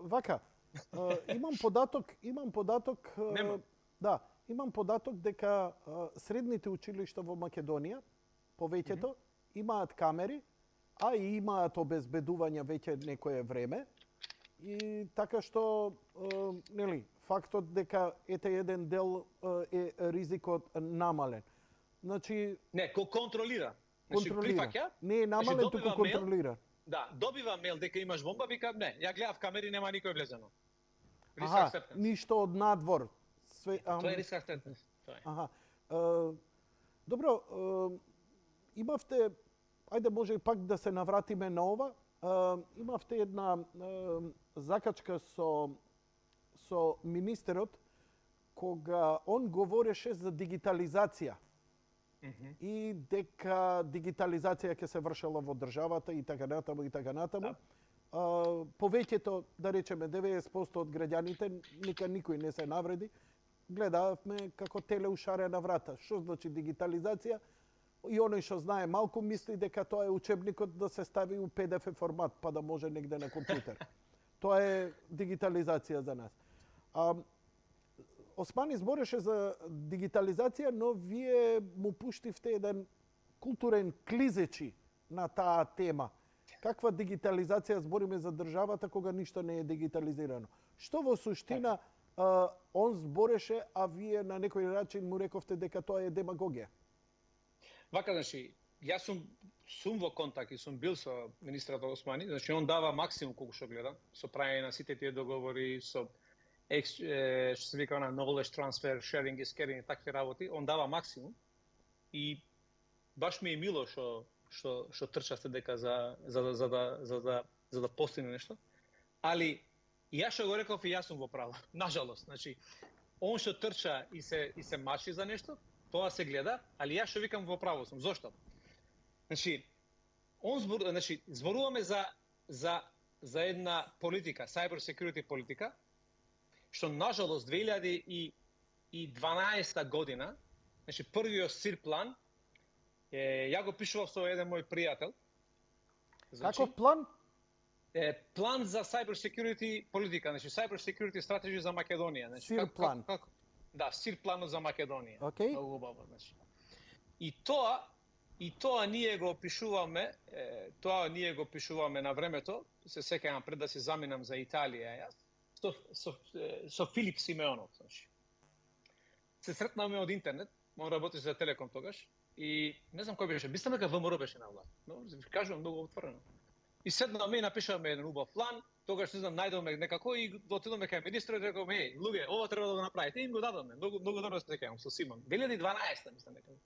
Вака, имам податок, Нема. да, имам податок дека средните училишта во Македонија, повеќето, имаат камери, а и имаат обезбедување веќе некое време. И така што, нели, фактот дека ете еден дел е ризикот намален. Значи, Не, контролира. Значи, контролира. прифаќа, Не е намален, значи, туку добива мейл. контролира. Да, добива мейл дека имаш бомба, вика не, ја гледав камери, нема никој влезено. Риск Аха, acceptance. ништо од надвор. Тоа е риск acceptance. Тоа е. Аха. Добро, имавте, ајде може и пак да се навратиме на ова, имавте една закачка со министерот кога он говореше за дигитализација и дека дигитализација ќе се вршела во државата и така натаму и така натаму. Повеќето, да речеме 90% од граѓаните, никој не се навреди, гледавме како теле ушаре на врата. Што значи дигитализација? И оној што знае малку мисли дека тоа е учебникот да се стави у PDF формат, па да може негде на компјутер. Тоа е дигитализација за нас. Османи збореше за дигитализација, но вие му пуштивте еден културен клизечи на таа тема. Каква дигитализација збориме за државата кога ништо не е дигитализирано? Што во суштина он збореше, а вие на некој начин му рековте дека тоа е демагогија? Вака, значи, јас сум во контакт и сум бил со министрот Османи, значи он дава максимум колку што гледам, со праење на сите тие договори, со што се вика на knowledge transfer, sharing is caring, такви работи, он дава максимум и баш ми е мило што трчавте дека за да постигне нешто. Али јас што го реков и јас сум во право. Нажалост, значи он што трча и се мачи за нешто, тоа се гледа, али јас што викам во право сум. Зошто? Значи зборуваме за една политика, cyber security политика, што нажалост 2012 година, значи првиот СИР план, ја го пишував со еден мој пријател. Значи, каков план? План за cyber security политика, значи cyber security strategy за Македонија, значи СИР план. Да, СИР планот за Македонија. Okay. Многу убаво, значи. И тоа ние го пишуваме на времето, се сеќавам пред да се заминам за Италија јас, со Филип Симеонов, значи. Се сретнавме од интернет, он работеше за Телеком тогаш и не знам кој беше, мислам дека ВМРО беше на власт. Но кажувам многу отворено. И седнавме и напишавме еден убав план, тогаш не знам, најдовме некако и отидовме кај министерот и рековме, еј, луѓе, ова треба да го направите. И им го дадовме. Многу добро се сеќавам со Симон. 2012 мислам дека.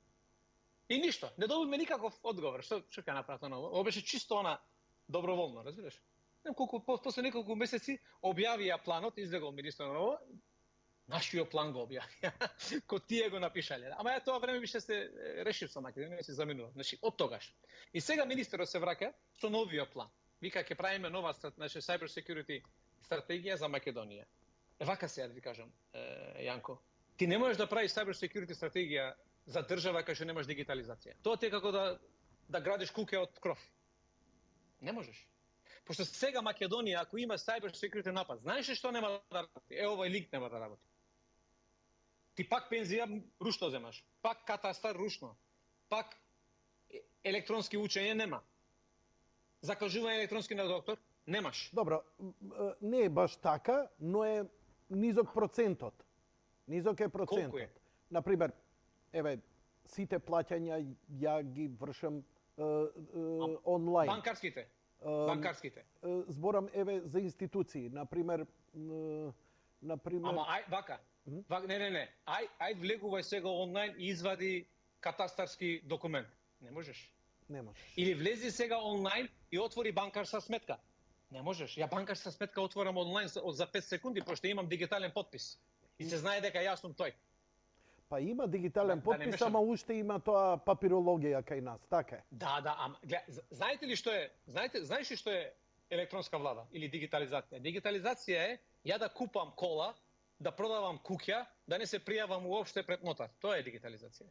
И ништо, не добивме никаков одговор. Што ќе направат оново? Ова беше чисто она доброволно, разбираш? Не колку после неколку месеци објавија планот, излегол министерот оново. Нашиот план го објавија. Ко тие го напишале. Ама ја тоа време више се решив со Македонија, се заминува. Значи, од тогаш. И сега министерот се враќа со новиот план. Вика ќе правиме нова значи cyber security стратегија за Македонија. Вака сега да ви кажам, Јанко. Ти не можеш да правиш cyber security стратегија за држава кај што немаш дигитализација. Тоа ти е како да градиш куќе од кров. Не можеш. Пошто сега Македонија ако има cyber security напад, знаеш ли што нема да работи? Овој линк нема да работи. Ти пак пензија рушно земаш, пак катастар рушно, пак електронски учење нема. Закажување електронски на доктор немаш. Добро, не е баш така, но е низок процентот. Низок е процентот. Колку е? Например, еве, сите плаќања ја ги вршам онлайн. Банкарските. Зборам еве за институции, например Ама ај вака. Не. Ај влегувај сега онлайн и извади катастарски документ. Не можеш. Не можеш. Или влези сега онлайн и отвори банкарска сметка. Не можеш. Ја банкарска сметка отворам онлайн за 5 секунди, пошто имам дигитален потпис. И се знае дека јас сум тој. Па има дигитален потпис, ама уште има тоа папирологија кај нас, така е. Да, ама знаете ли што е? Знаеш ли што е електронска влада или дигитализација? Дигитализација е ја да купам кола, да продавам куќа, да не се пријавам уопште пред нотар. Тоа е дигитализација.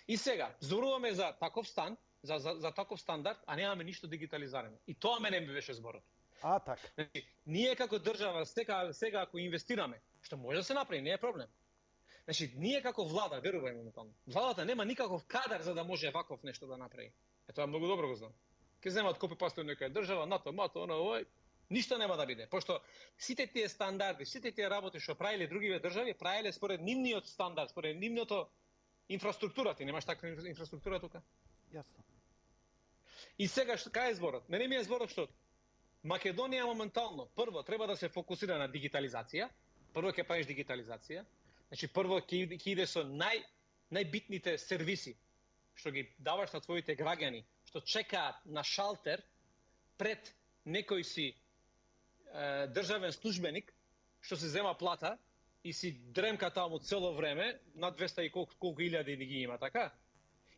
И сега, зборуваме за таков стан, за таков стандард, а немаме ништо дигитализирано. И тоа мене ми беше зборот. Така. Значи, ние како држава сега ако инвестираме, што може да се направи, не е проблем. Значи, ние како влада, верувајме моментално, владата нема никаков кадар за да може ваков нешто да направи. Тоа многу добро го знам. Ке земат копи пасте некоја држава, нато, овој, ништо нема да биде, пошто сите тие стандарди, сите тие работи што правиле другиве држави, правиле според нивниот стандард, според нивното инфраструктура. Ти немаш таква инфраструктура тука? Јасно. И сега кај е зборот? Мене ми е зборот што Македонија моментално прво треба да се фокусира на дигитализација. Прво ќе правиш дигитализација. Значи прво ќе иде со најбитните сервиси што ги даваш на твоите граѓани, што чекаат на шалтер пред некој си државен службеник што се зема плата и си дремка таму цело време, над 200 и колку илјади ги има, така?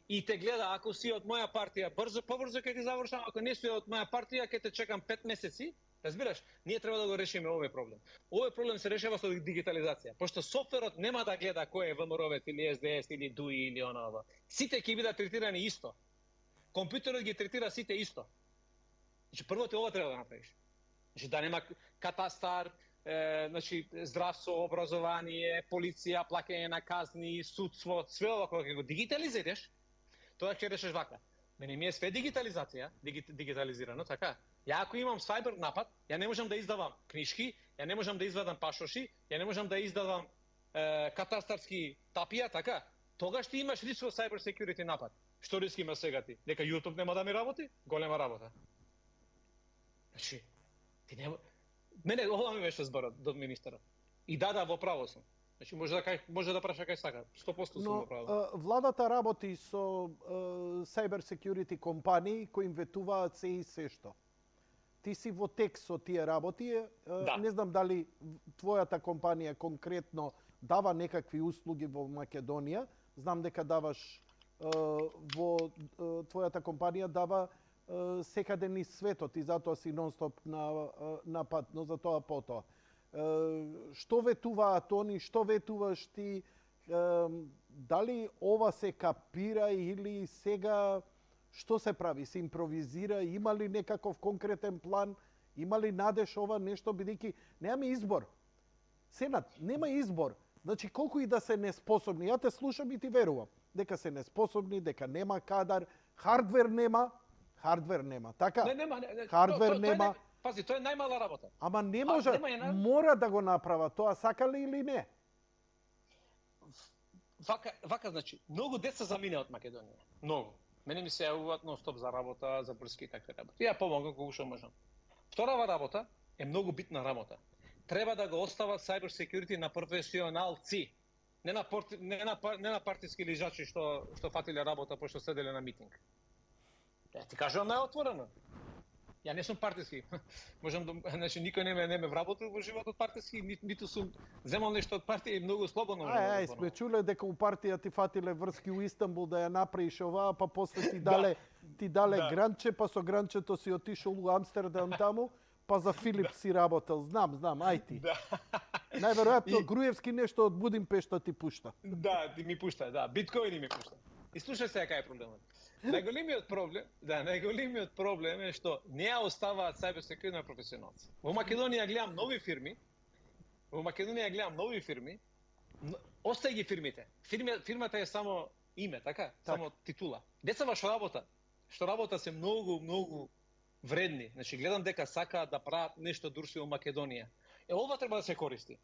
И те гледа, ако си од моја партија, побрзо ќе ти завршам, ако не си од моја партија, ќе те чекам 5 месеци. Разбираш? Ние треба да го решиме овој проблем. Овој проблем се решава со дигитализација, пошто софтверот нема да гледа кој е ВМРО или СДС или ДУИ или онова. Сите ќе бидат третирани исто. Компјутерот ги третира сите исто. Значи прво ова треба да направиш. Значи да нема катастар, значи здравство, образование, полиција, плаќање на казни, судство, све ова кога ќе го дигитализираш, тоа ќе решиш вака. Мене ми е све дигитализирано, така? Ја ако имам сайбер напад, ја не можам да издавам книжки, ја не можам да извадам пашоши, ја не можам да издавам катастарски тапија, така? Тогаш ти имаш риск од cyber security напад. Што риск има сега ти? Дека YouTube нема да ми работи? Голема работа. Значи, ти нема... Мене ова ми беше зборот до министерот. И да, во право сум. Значи може да праша кај сака. 100% сум во право. Но владата работи со cyber security компании кои ветуваат се и се што. Ти си во тек со тие работи. Да. Не знам дали твојата компанија конкретно дава некакви услуги во Македонија. Знам дека даваш во твојата компанија дава секаде низ светот и затоа си нон-стоп на пат, но за тоа потоа. Што ветуваат они, што ветуваш ти, дали ова се капира или сега што се прави, се импровизира, има ли некаков конкретен план, има ли надеж ова нешто, бидејќи немаме избор. Сенат, нема избор. Значи, колку и да се неспособни, ја те слушам и ти верувам, дека се неспособни, дека нема кадар, хардвер нема, така? Нема. Хардвер нема. Пази, тоа е најмала работа. Ама не може, мора да го направа тоа, сакале или не? Вака, значи, многу деца замина од Македонија. Многу. Мене ми се јавуваат нон-стоп за работа, за брски и такви работи. Ја помогам колку што можам. Вторава работа е многу битна работа. Треба да го остават cyber security на професионалци, не на партиски лижачи што фатиле работа пошто седеле на митинг. Ја ти кажувам најотворено. Ја не сум партиски. Можам да, значи никој не ме вработил во животот партиски, ниту сум земал нешто од партија и многу слободно. Ај, сме чуле дека у партија ти фатиле врски у Истанбул да ја направиш оваа, па после ти дале Да. гранче, па со гранчето си отишол у Амстердам таму, па за Филип си работел. Знам, ај ти. Да. Најверојатно Груевски нешто од Будимпешта ти пушта. Да, ти ми пушта, да, биткоини ми пушта. И слушај сега кај е проблемот. Најголемиот проблем е што не ја оставаат cyber security на професионалци. Во Македонија гледам нови фирми, остај ги фирмите. Фирмата е само име, така? Само титула. Децава што работа се многу вредни. Значи гледам дека сакаат да прават нешто друштво во Македонија. Ова треба да се користи.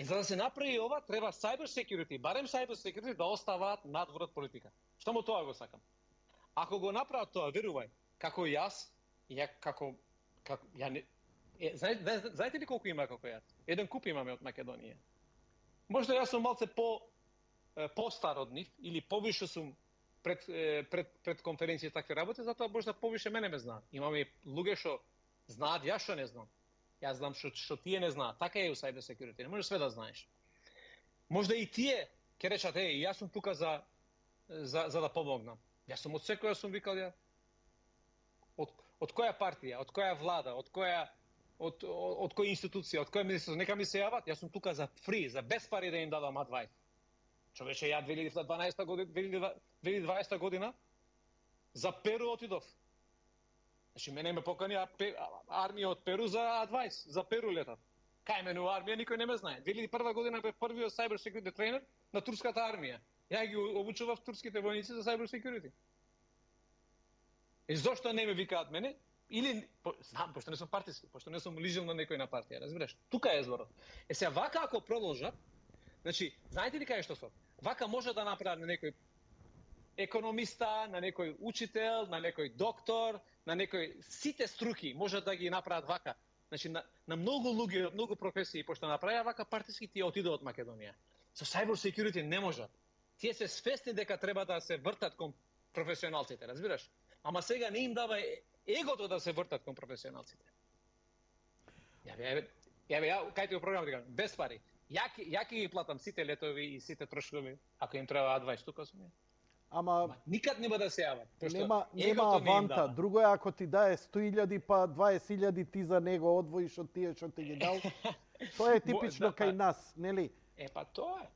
За да се направи ова, треба cyber security, барем cyber security да оставаат надвор од политика. Само тоа го сакам. Ако го направат тоа, верувај, како јас не... знаете ли колку има како јас? Еден куп имаме од Македонија. Можда јас сум малце постар од нив, или повише сум пред конференции такви работи, затоа можда повише мене ме знаат. Имаме луѓе што знаат, јас што не знам. Јас знам што тие не знаат. Така е у cyber security, не можеш све да знаеш. Можда и тие ќе речат, јас сум тука за да помогнам. Јас сум од секоја сум викал ја. Од која партија, од која влада, од која институција, од која министерство, нека ми се јават, јас сум тука за фри, за без пари да им дадам адвајс. Човече, ја 2020 година за Перу отидов. Значи, мене ме покани армија од Перу за адвајс, за Перу летат. Кај мене армија, никој не ме знае. 2001 година бе првиот cyber security тренер на турската армија. Ја ги обучував турските војници за cyber security. И зошто не ме викаат мене? Или, знам, пошто не сум партиски, пошто не сум лижил на некој на партија, разбираш? Тука е зборот. Сега, вака ако продолжат, значи, знаете ли кај што сум? Вака може да направат на некој економиста, на некој учител, на некој доктор, на некој сите струки може да ги направат вака. Значи на многу луѓе, многу професии пошто направија вака партиски тие отидоа од Македонија. Со cyber security не можат. Тие се свесни дека треба да се вртат кон професионалците, разбираш? Ама сега не им дава егото да се вртат кон професионалците. Ја кај ти го програм дека без пари. Ја ќе ги платам сите летови и сите трошкови, ако им треба адвајс, тука сум ја. Ама никад нема да се јават. Нема аванта. Друго е ако ти дае 100.000 па 20.000 ти за него одвоиш од тие што ти ги дал. Тоа е типично кај нас, нели? Па тоа е.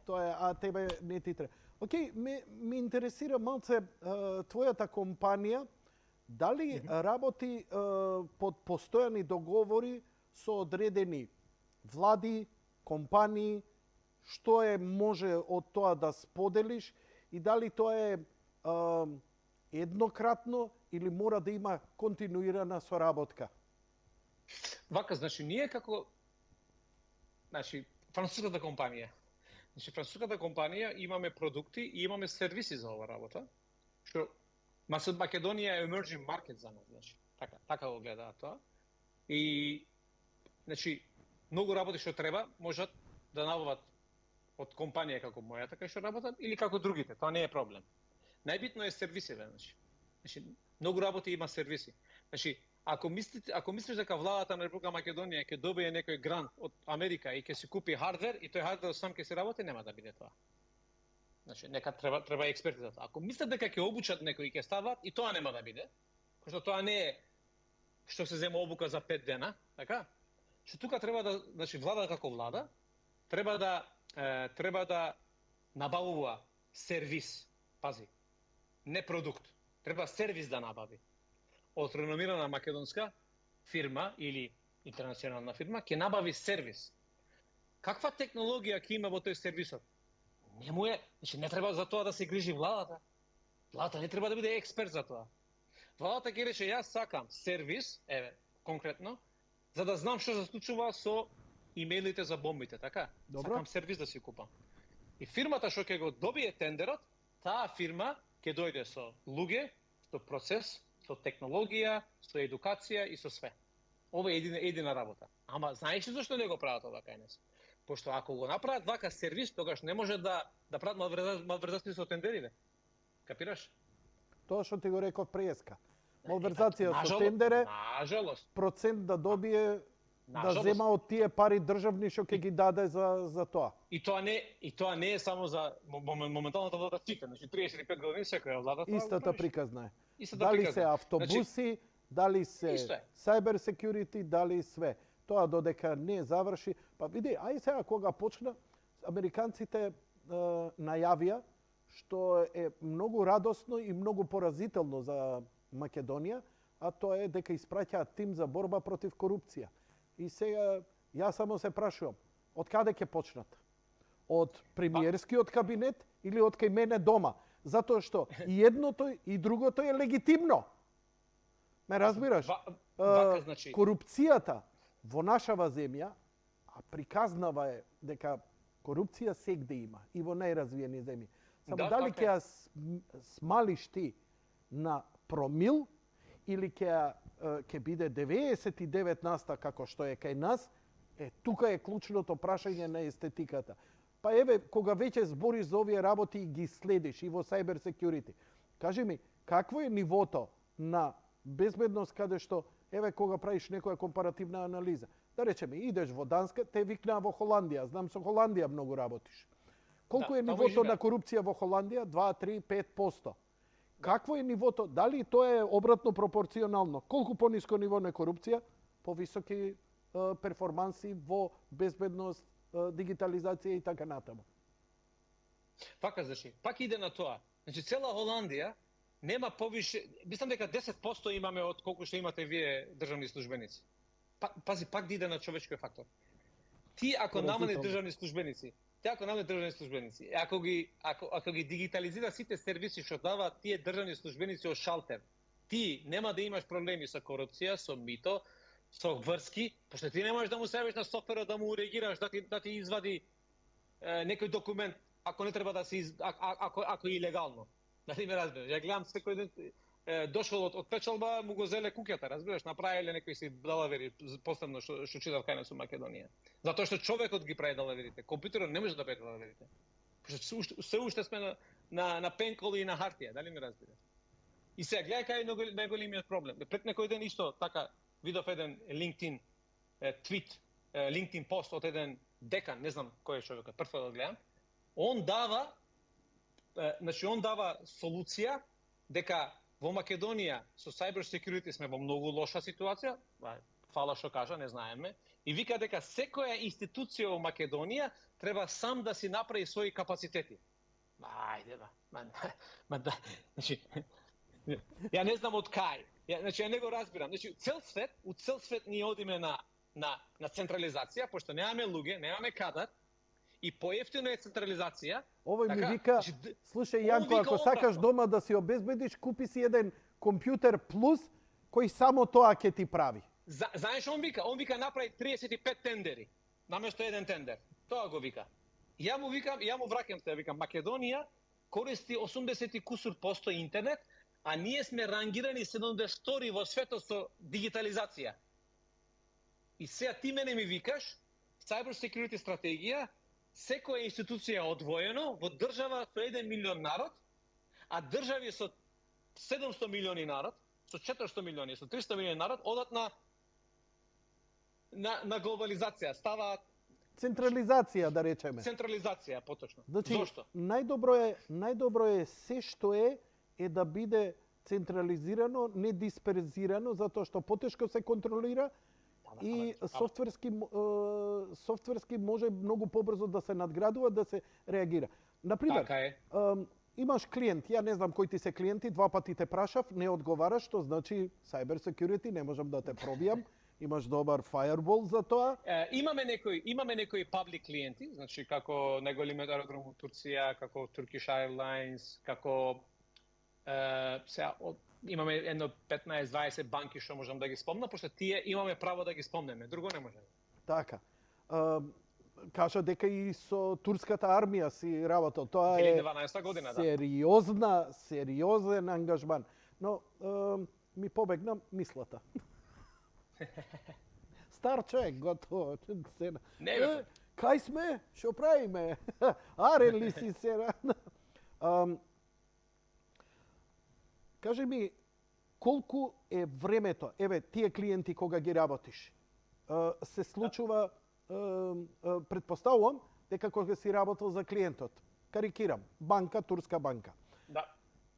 Тоа е, а тебе не ти треба. Океј, ме интересира малце твојата компанија, дали работи под постојани договори со одредени влади, компании, што може од тоа да споделиш и дали тоа е еднократно или мора да има континуирана соработка? Вака, значи, ние како француската компанија. Значи, француската компанија имаме продукти и имаме сервиси за ова работа, што Македонија е emerging market за нас, значи. Така го гледаат тоа. И значи многу работи што треба можат да набават од компанија како мојата кај што работат или како другите, тоа не е проблем. Најбитно е сервисите, значи многу работи има сервиси. Значи, ако мислиш дека владата на Република Македонија ќе добие некој грант од Америка и ќе си купи хардвер и тој хардвер сам ќе се работи, нема да биде тоа. Значи, нека треба експерти за тоа. Ако мислат дека ќе обучат некој и ќе стават, и тоа нема да биде, пошто тоа не е што се зема обука за 5 дена, така? Што тука треба да, значи влада како влада, треба да набавува сервис, пази, не продукт. Треба сервис да набави. Од реномирана македонска фирма или интернационална фирма ќе набави сервис. Каква технологија ќе има во тој сервисот? Значи не треба за тоа да се грижи владата. Владата не треба да биде експерт за тоа. Владата ќе рече јас сакам сервис, конкретно, за да знам што се случува со имејлите за бомбите, така? Добро. Сакам сервис да си купам. И фирмата што ќе го добие тендерот, таа фирма ќе дојде со луѓе, со процес, со технологија, со едукација и со све. Ова е едина работа. Ама знаеш ли зашто не го прават ова кај нас? Пошто ако го направат вака сервис, тогаш не може да прават малверзации со тендерите. Капираш? Тоа што ти го реков преска. Малверзација со Нажалост, тендере, нажалост. процент да добие да Нажалост. зема од тие пари државни што ќе ги даде за тоа. И тоа не е само за моменталната влада цика, значи 35 години секоја влада тоа. Истата приказна е. Истата Дали приказна. се автобуси, дали се Исто е. cyber security, дали све. Тоа додека не заврши, па види, ај сега кога почна, американците најавија што е многу радосно и многу поразително за Македонија, а тоа е дека испраќаат тим за борба против корупција. И сега јас само се прашувам, од каде ќе почнат? Од премиерскиот кабинет или од кај мене дома? Затоа што и едното и другото е легитимно. Ме разбираш? Вака, значи, Корупцијата во нашава земја, а приказнава е дека корупција сегде има и во најразвиени земји. Само Да, дали така е. ќе ја смалиш ти на промил или ќе биде 99% како што е кај нас, тука е клучното прашање на естетиката. Па еве, кога веќе збориш за овие работи и ги следиш и во cyber security, кажи ми, какво е нивото на безбедност каде што, еве, кога правиш некоја компаративна анализа? Да речеме, идеш во Данска, те викнаа во Холандија, знам со Холандија многу работиш. Колку Да, е таму нивото живеам. на корупција во Холандија? 2, 3, 5%. Какво е нивото? Дали тоа е обратно пропорционално? Колку пониско ниво на корупција, повисоки перформанси во безбедност, дигитализација и така натаму. Вака, значи, пак иде на тоа. Значи, цела Холандија нема повише, мислам дека 10% имаме од колку што имате вие државни службеници. Пази, пак да иде на човечкиот фактор. Ти ако намалиш државни службеници, ако ги дигитализира сите сервиси што даваат тие државни службеници од шалтер, ти нема да имаш проблеми со корупција, со мито, со врски, пошто ти не можеш да му ставиш на софтверот да му реагираш, да ти извади некој документ, ако не треба да се ако е илегално. Дали ме разбираш? Ја гледам секој ден дошол од печалба, му го зеле куќата, разбираш, направиле некои си далавери, посебно што читав кај нас во Македонија. Затоа што човекот ги прави далаверите, компјутерот не може да прави далаверите. Пошто се уште сме на пенкол и на хартија, дали ме разбираш? И сега гледај кај е најголемиот проблем. Пред некој ден исто така видов еден LinkedIn твит, LinkedIn пост од еден декан, не знам кој е човекот, прв да гледам. Он дава солуција дека во Македонија со cyber security сме во многу лоша ситуација, фала што кажа, не знаеме, и вика дека секоја институција во Македонија треба сам да си направи своји капацитети. Ајде значи, ја не знам од кај. Значи, ја не го разбирам. Значи, у цел свет ние одиме на централизација, пошто немаме луѓе, немаме кадар, и поевтино е централизација. Овој ми така, вика, значи, слушај он Јанко, вика ако сакаш обратно. дома да си обезбедиш, купи си еден компјутер плюс кој само тоа ќе ти прави. Знаеш, он вика направи 35 тендери, наместо еден тендер. Тоа го вика. Ја му враќам се, викам, Македонија користи 80 и кусур % интернет, а ние сме рангирани 72 во светот со дигитализација. И сега ти мене ми викаш, cyber security стратегија, секоја институција одвоено во држава со 1 милион народ, а држави со 700 милиони народ, со 400 милиони, со 300 милиони народ, одат на глобализација, ставаат Централизација, да речеме. централизација, поточно. Значи, Зошто? најдобро е се што е да биде централизирано, не дисперзирано, затоа што потешко се контролира и софтверски може многу побрзо да се надградува, да се реагира. Например, Така е. имаш клиент, ја не знам кои ти се клиенти, 2 пати те прашав, не одговараш, што значи cyber security, не можам да те пробијам, имаш добар firewall за тоа. Имаме некои паблик клиенти, значи како најголемиот аеродром во Турција, како Turkish Airlines, како сега имаме едно 15-20 банки што можам да ги спомнам, пошто тие имаме право да ги спомнеме, друго не можеме. Така. Кажа дека и со турската армија си работел. Тоа е 2012 година, да. сериозен ангажман. Но ми побегна мислата. Стар човек, готово. Не, бе. Кај сме? Што правиме? Аре ли си се? Кажи ми, колку е времето, еве, тие клиенти кога ги работиш, се случува, предпоставувам, дека кога си работил за клиентот, карикирам, банка, турска банка, Да.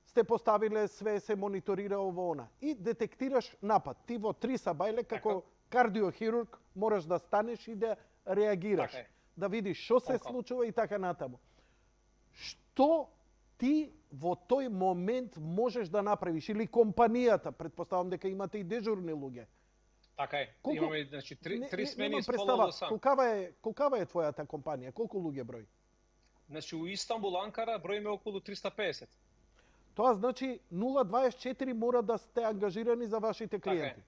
сте поставиле све, се мониторира ово она и детектираш напад. Ти во 3 сабајле како кардиохирург мораш да станеш и да реагираш, Така е. да видиш што се Така. случува и така натаму. Што ти во тој момент можеш да направиш или компанијата, предпоставам дека имате и дежурни луѓе. Така е. Колку- Имаме значи три смени Немам с пола представа, до 8. колкава е твојата компанија? Колку луѓе број? Значи у Истанбул, Анкара броиме околу 350. Тоа значи 0,24 мора да сте ангажирани за вашите Така е. клиенти.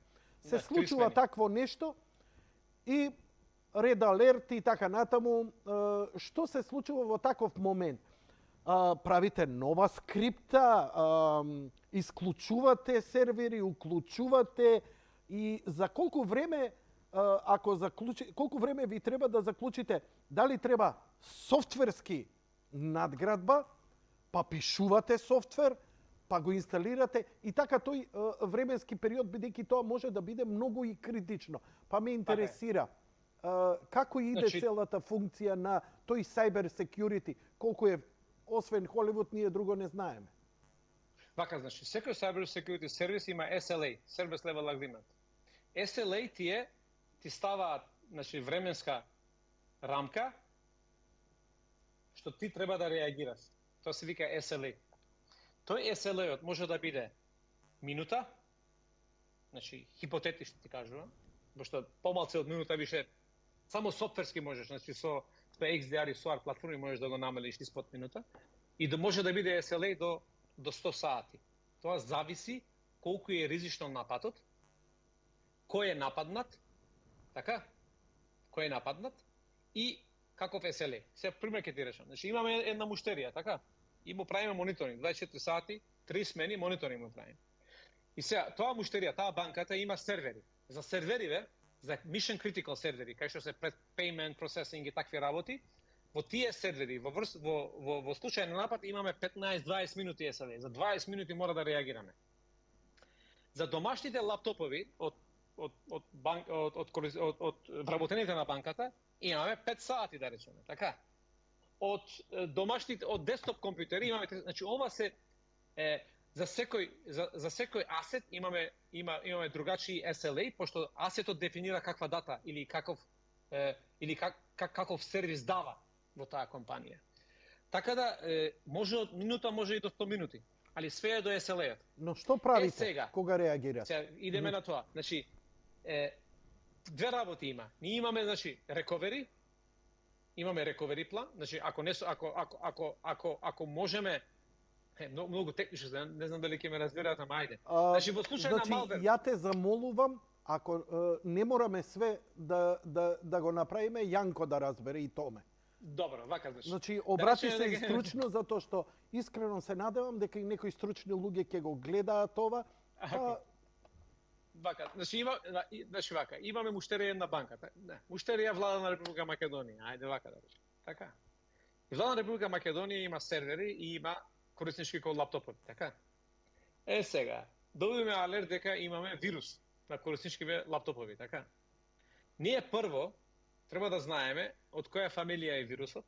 Се Да, случува 3 смени. такво нешто и ред алерт и така натаму. Што се случува во таков момент? Правите нова скрипта, исклучувате сервери, уклучувате и за колку време колку време ви треба да заклучите? Дали треба софтверски надградба, па пишувате софтвер, па го инсталирате и така тој временски период, бидејќи тоа може да биде многу и критично. Па ме интересира како иде Значи- целата функција на тој cyber security, колку е, освен Холивуд, ние друго не знаеме. Вака, значи, секој cyber security сервис има SLA, Service Level Agreement. SLA ти ставаат, значи, временска рамка што ти треба да реагираш. Тоа се вика SLA. Тој SLA-от може да биде минута, значи, хипотетично ти кажувам, пошто помалце од минута више само софтверски можеш, значи со XDR и SOAR платформи можеш да го намалиш испод минута, и да може да биде SLA до 100 сати. Тоа зависи колку е ризично нападот, кој е нападнат, така? Кој е нападнат и каков е SLA. Сега пример ќе ти речам. Значи имаме една муштерија, така? И му правиме мониторинг 24 сати, 3 смени мониторинг му правиме. И сега тоа муштерија, таа банката има сервери. За сервериве, за mission critical сервери, кај што се payment processing и такви работи, во тие сервери, во случај на напад имаме 15-20 минути SLA. За 20 минути мора да реагираме. За домашните лаптопови од вработените на банката имаме 5 сати, да речеме, така? Од домашните, од десктоп компјутери имаме, значи ова се за секој асет имаме другачи SLA, пошто асетот дефинира каква дата или каков сервис дава во таа компанија. Така да може од минута, може и до 100 минути, али све е до SLA-от. Но што правите сега, кога реагирате? Сега идеме на тоа. Значи две работи има. Ние имаме, значи, recovery, имаме recovery план, значи ако можеме, многу технично, не знам дали ќе ме разберат, ама ајде. Значи во случај Значи, на малвер, ја те замолувам, ако не мораме све да го направиме, Јанко да разбере и Томе. добро, вака Значи, обрати речеме се и дека- стручно, затоа што искрено се надевам дека и некои стручни луѓе ќе го гледаат ова. Па, Вака, значи вака, имаме муштерија на банката. Не, муштерија влада на Република Македонија. Ајде вака да речем. Така. И влада на Република Македонија има сервери и има кориснички код лаптопови, така? Сега, добиваме алерт дека имаме вирус на корисничкиве лаптопови, така? Ние прво треба да знаеме од која фамилија е вирусот,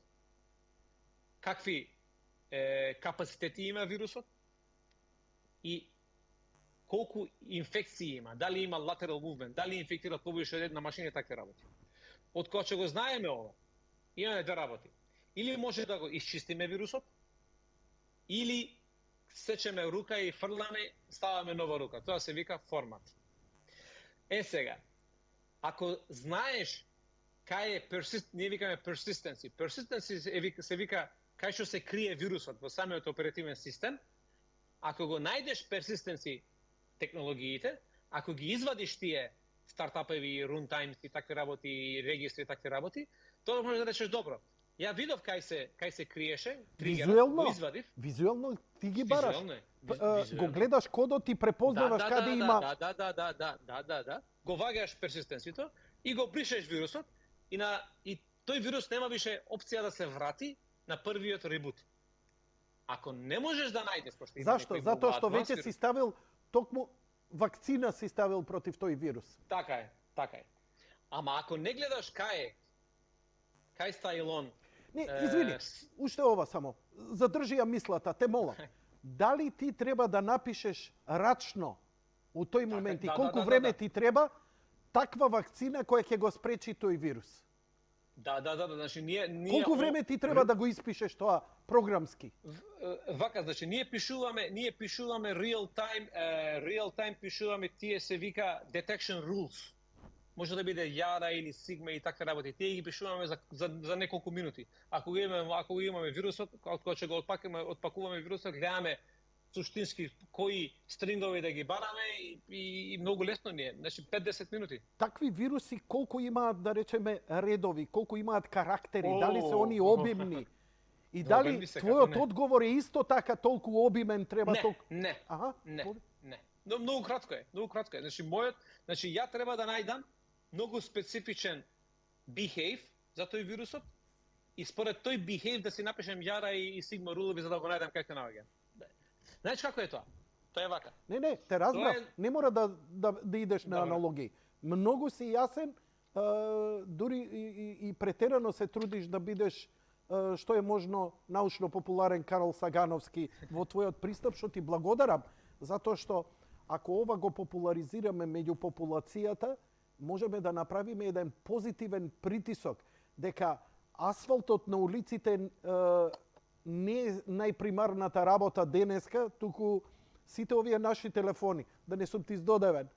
какви капацитети има вирусот и колку инфекции има, дали има lateral movement, дали инфектира повеќе од една машина и такви работи. Од кога ќе го знаеме ова, имаме две работи. Или може да го исчистиме вирусот, или сечеме рука и фрламе, ставаме нова рука. Тоа се вика формат. Сега, ако знаеш кај е ние викаме persistency. Persistency се вика кај што се крие вирусот во самиот оперативен систем. Ако го најдеш persistency технологиите, ако ги извадиш тие стартапеви, runtimes и такви работи, регистри и такви работи, тоа може да речеш добро. Ја видов кај се криеше, тригерот, го извадив. Визуелно ти ги бараш. Визуелно е. Го Визуелно. гледаш кодот и препознаваш каде има... Да. Го ваѓаш персистенцито и го бришеш вирусот и тој вирус нема више опција да се врати на првиот ребут. Ако не можеш да најдеш, пошто има Зашто? некои Затоа што многу веќе си ставил токму вакцина си ставил против тој вирус. Така е. Ама ако не гледаш кај стаил он... Не, извини, уште ова само. Задржи ја мислата, те молам. Дали ти треба да напишеш рачно у тој момент и колку време ти треба таква вакцина која ќе го спречи тој вирус? Да, значи ние Колку време ти треба да го испишеш тоа програмски? Вака, значи ние пишуваме real time пишуваме, тие се вика detection rules. Може да биде Јара или Сигма и такви работи. Тие ги пишуваме за неколку минути. Ако го имаме вирусот, кога ќе го отпакуваме вирусот, гледаме суштински кои стрингови да ги бараме и многу лесно ни е. Значи 5-10 минути. Такви вируси колку имаат, да речеме, редови, колку имаат карактери, дали се они обимни? И дали твојот одговор е исто така толку обимен треба толку... Не. Но многу кратко е. Значи ја треба да најдам многу специфичен behave за тој вирусот и според тој behave да си напишем Јара и Сигма рулови за да го најдам кај ќе наоѓам. Знаеш како е тоа? Тоа е вака. Не, те разбрав. Не мора да идеш на аналогии. Многу си јасен, дури и претерано се трудиш да бидеш што е можно научно популарен Карл Сагановски во твојот пристап, што ти благодарам, затоа што ако ова го популаризираме меѓу популацијата, можеме да направиме еден позитивен притисок дека асфалтот на улиците не е најпримарната работа денеска, туку сите овие наши телефони, да не сум ти издодевен.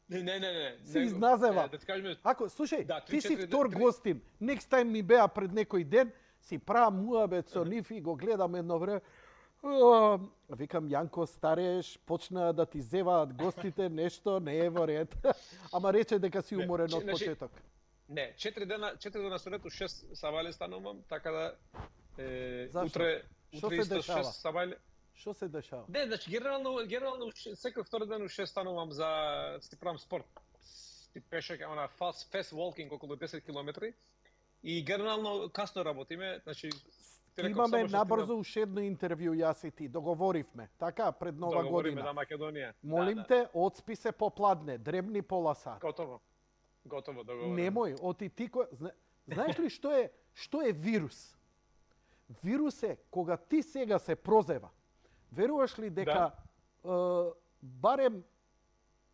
Не. Си изназева. Ако, слушај, ти си втор гостин, next time ми беа пред некој ден, си правам муабет со нив и го гледам едно време. Викам, Јанко, старееш, почна да ти зеваат гостите, нешто не е во ред. Ама рече дека си уморен од почеток. Не, 4 дена со лето 6 сабајле станувам, така да утре исто 6 сабајле. Што се дешава? Не, значи генерално секој втори ден у 6 станувам за си правам спорт. Си пешак, fast walking околу 10 километри и генерално касно работиме, значи имаме набрзо уште едно интервју јас и ти, договоривме, така, пред нова година. Да, Македонија. Молим те, отспи се попладне, дребни пола сат. Готово, договорено. Немој, оти ти знаеш ли што е вирус? Вирус е кога ти сега се прозева. Веруваш ли дека барем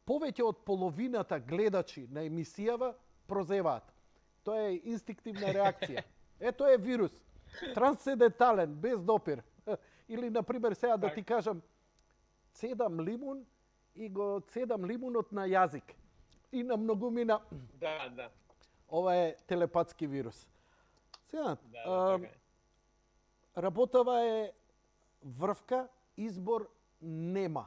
повеќе од половината гледачи на емисијава прозеваат? Тоа е инстинктивна реакција. Тоа е вирус. Трансцендентален, без допир. Или, например, сега да ти кажам, цедам лимун и го цедам лимунот на јазик. И на многумина... Да. Ова е телепатски вирус. Сега, така. Работава е врвка, избор нема.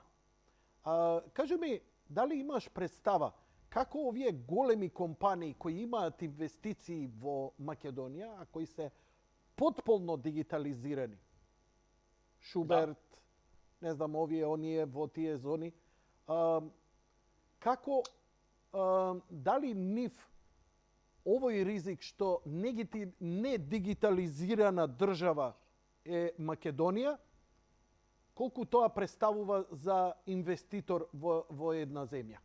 Кажи ми, дали имаш представа како овие големи компании кои имаат инвестиции во Македонија, а кои се потполно дигитализирани, Шуберт, не знам, овие, оние во тие зони, како, дали нив овој ризик што не дигитализирана држава е Македонија, колку тоа представува за инвеститор во една земја?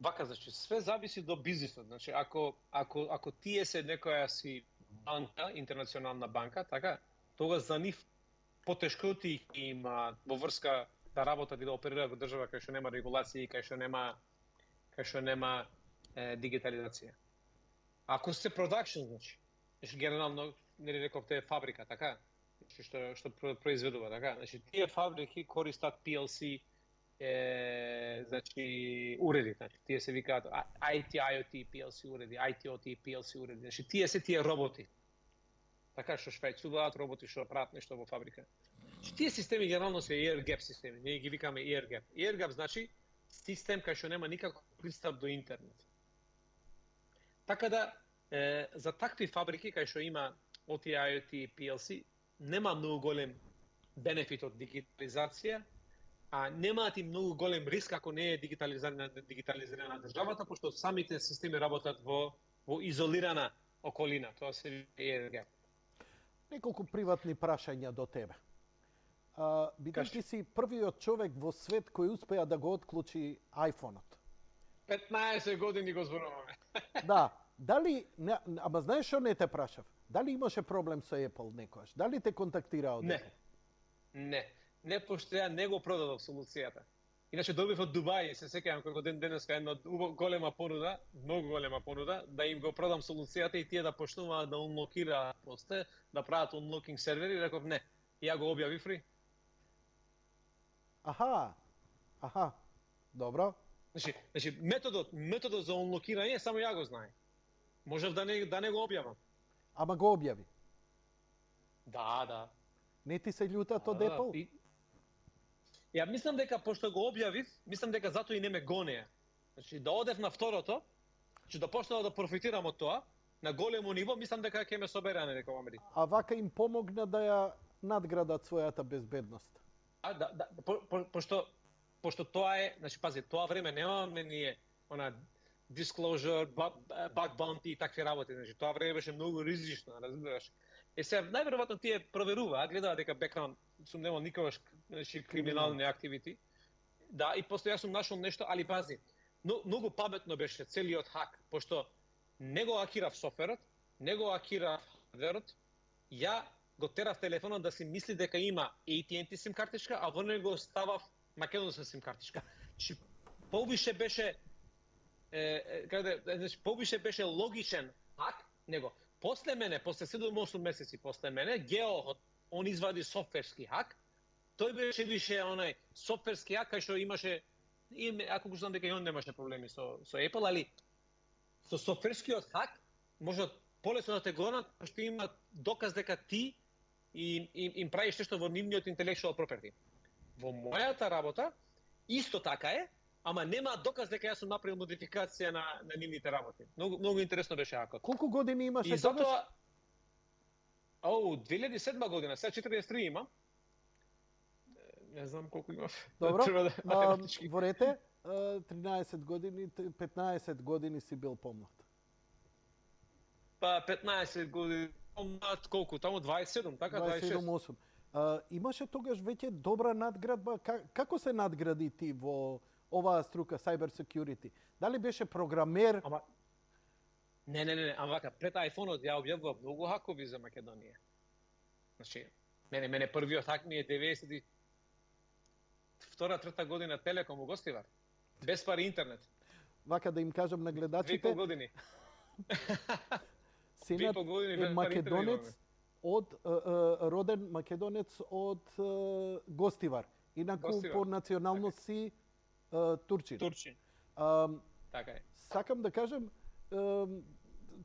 Вака, значи, све зависи до бизнисот. Значи, ако тие се некоја си банка, интернационална банка, така, тогаш за нив потешко ти има во врска да работат и да оперираат во држава кај што нема регулации, кај што нема дигитализација. Ако се продакшн, значи, генерално, нели рековте фабрика, така, што произведува, така, значи, тие фабрики користат PLC, значи, уреди, значи, тие се викаат IT, IoT, PLC уреди, ITOT, PLC уреди, значи, тие роботи. Така што швајцуваат роботи што прават нешто во фабрика. Тие системи генерално се air gap системи, ние ги викаме air gap. Air gap значи систем кај што нема никаков пристап до интернет. Така да За такви фабрики кај што има OT, IoT, PLC, нема многу голем бенефит од дигитализација, а немаат и многу голем риск ако не е дигитализирана државата, пошто самите системи работат во изолирана околина. Тоа се е. Неколку приватни прашања до тебе. Бидејќи Кажи. си првиот човек во свет кој успеа да го отклучи iPhone-от. 15 години го зборуваме. Да, дали, ама знаеш што не те прашав? Дали имаше проблем со Apple некојаш? Дали те контактираа од Не. Apple? Не, пошто ја не го продадов солуцијата. Иначе добив од Дубај, се сеќавам како денеска една голема понуда, многу голема понуда, да им го продам солуцијата и тие да почнуваат да унлокираат после, да прават unlocking сервери, и реков не. И ја го објави фри. Аха, добро. Значи методот за унлокирање само ја го знае. Можев да не го објавам. Ама го објави. Да. Не ти се љутат од Apple? Ја мислам дека пошто го објавив, мислам дека затоа и не ме гонеа. Значи да одев на второто, че да почнав да профитирам од тоа, на големо ниво, мислам дека ќе ме собереа некој Америка. А вака им помогна да ја надградат својата безбедност. Пошто тоа е, значи пази, тоа време немаме ние она disclosure, bug bounty и такви работи, значи тоа време беше многу ризично, разбираш. Сега најверојатно тие проверуваа, гледаат дека бекграунд сум немал никогаш, значи криминални активити. Да, и после јас сум нашол нешто, али пази, многу паметно беше целиот хак, пошто не го акирав софтверот, не го акирав хардверот, ја го терав телефонот да си мисли дека има AT&T сим картичка, а во него ставав македонска сим картичка. Значи повише беше значи повише беше логичен хак него. После 7-8 месеци после мене, Гео, он извади софтверски хак. Тој беше више онај софтверски хак, кај што имаше, ако го знам дека и он немаше проблеми со Apple, али со софтверскиот хак може полесно да те гонат, што има доказ дека ти им правиш нешто во нивниот intellectual property. Во мојата работа исто така е, ама нема доказ дека јас сум направил модификација на нивните работи. Многу интересно беше хакот. Колку години имаше И затоа 2007 година, сега 43 имам. Не знам колку имав. Добро. Треба да математички. Во рете, 13 години, 15 години си бил помлад. Па 15 години, помлад колку? Таму 27, така 26. 27-8. Имаше тогаш веќе добра надградба. Како се надгради ти во оваа струка cyber security? Дали беше програмер? Ама не, ама вака, пред iPhone-от ја објавував многу хакови за Македонија. Значи, мене првиот хак ми е 92-3 година Телеком у Гостивар. Без пари интернет. Вака да им кажам на 2,5 гледачите, години. синат 2,5 години е без пари интернет македонец имаме. од роден македонец од Гостивар. Инаку Гостивар, по националност си турчин. Турчин. Ам, Така е. Сакам да кажам,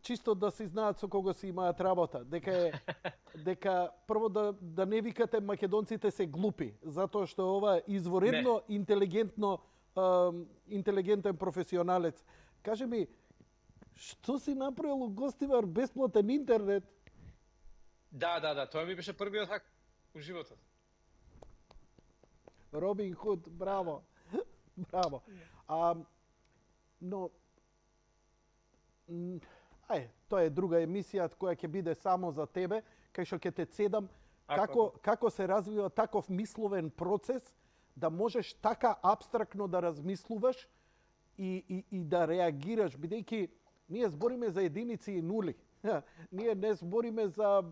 чисто да си знаат со кого си имаат работа, дека прво да не викате македонците се глупи, затоа што ова изворедно интелигентен професионалец. Кажи ми, што си направил у Гостивар бесплатен интернет? Да, тоа ми беше првиот хак у животот. Робин Худ, браво. Браво. Но тоа е друга емисија која ќе биде само за тебе, кај што ќе те цедам како се развива таков мисловен процес да можеш така апстрактно да размислуваш и да реагираш, бидејќи ние збориме за единици и нули. Ние не збориме за,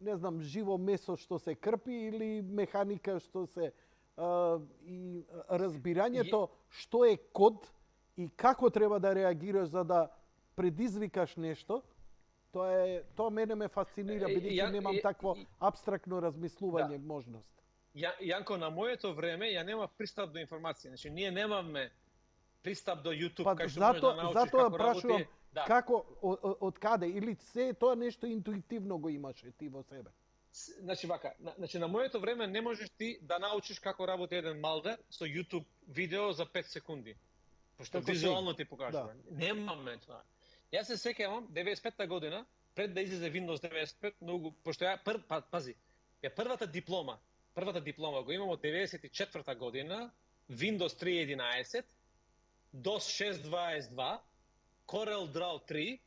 не знам, живо месо што се крпи или механика што се и разбирањето што е код и како треба да реагираш за да предизвикаш нешто, тоа мене ме фасцинира, бидејќи немам такво апстрактно размислување можност. Јанко, на моето време ја немав пристап до информација. Значи, ние немаме пристап до YouTube, кај што можеш да научиш затоа како прашувам, работи. Да. како, од каде, или се тоа нешто интуитивно го имаше ти во себе? Значи вака, на моето време не можеш ти да научиш како работи еден малвер со YouTube видео за 5 секунди. Пошто Како визуално ти покажува. Да. Немаме тоа. Јас се сеќавам 95-та година, пред да излезе Windows 95, многу пошто ја пази, првата диплома го имам од 94-та година, Windows 3.11, DOS 6.22, Corel Draw 3,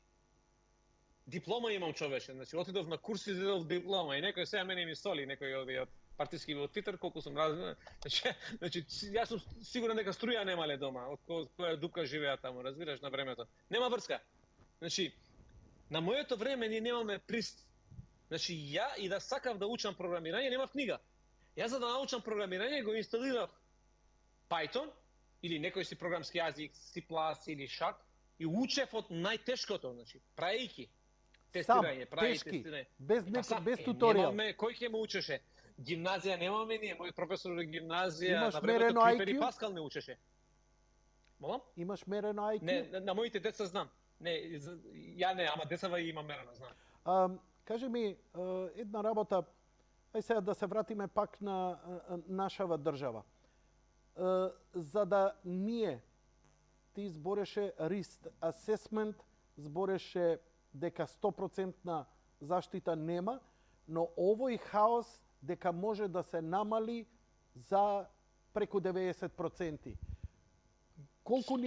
диплома имам, човече. Значи отидов на курс и излезов диплома и некој сега мене ми соли, некој од партиски во Твитер колку сум разумен. Значи јас сум сигурен дека струја немале дома, од која дупка живеа таму, разбираш, на времето. Нема врска. Значи на моето време ние немаме прист. Значи ја и да сакав да учам програмирање, немав книга. Јас за да научам програмирање го инсталирав Python или некој си програмски јазик, C++ или Sharp и учев од најтешкото, значи праејќи тестирање, тешки, тестирање. без туторијал. Немаме, кој ќе ме учеше? Гимназија немаме ние, мој професор во гимназија Имаш на времето мерено Клипер и IQ? Паскал не учеше. Молам? Имаш мерено IQ? Не, на моите деца знам. Не, ја не, ама децава има мерено, знам. Кажи ми, една работа, ај сега да се вратиме пак на нашава држава. За да ние, ти збореше risk assessment, збореше дека 100% заштита нема, но овој хаос дека може да се намали за преку 90%. Колку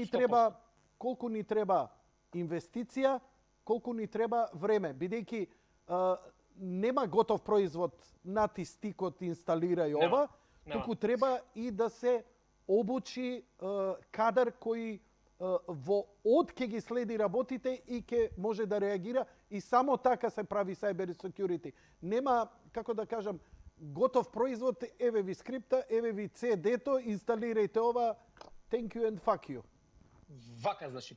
ни треба инвестиција, колку ни треба време, бидејќи нема готов производ, натистикот инсталирај ова, туку треба и да се обучи кадар кој од ќе ги следи работите и ќе може да реагира и само така се прави cyber security. Нема, како да кажам, готов производ, еве ви скрипта, еве ви CD-то, инсталирајте ова, thank you and fuck you. Вака, значи,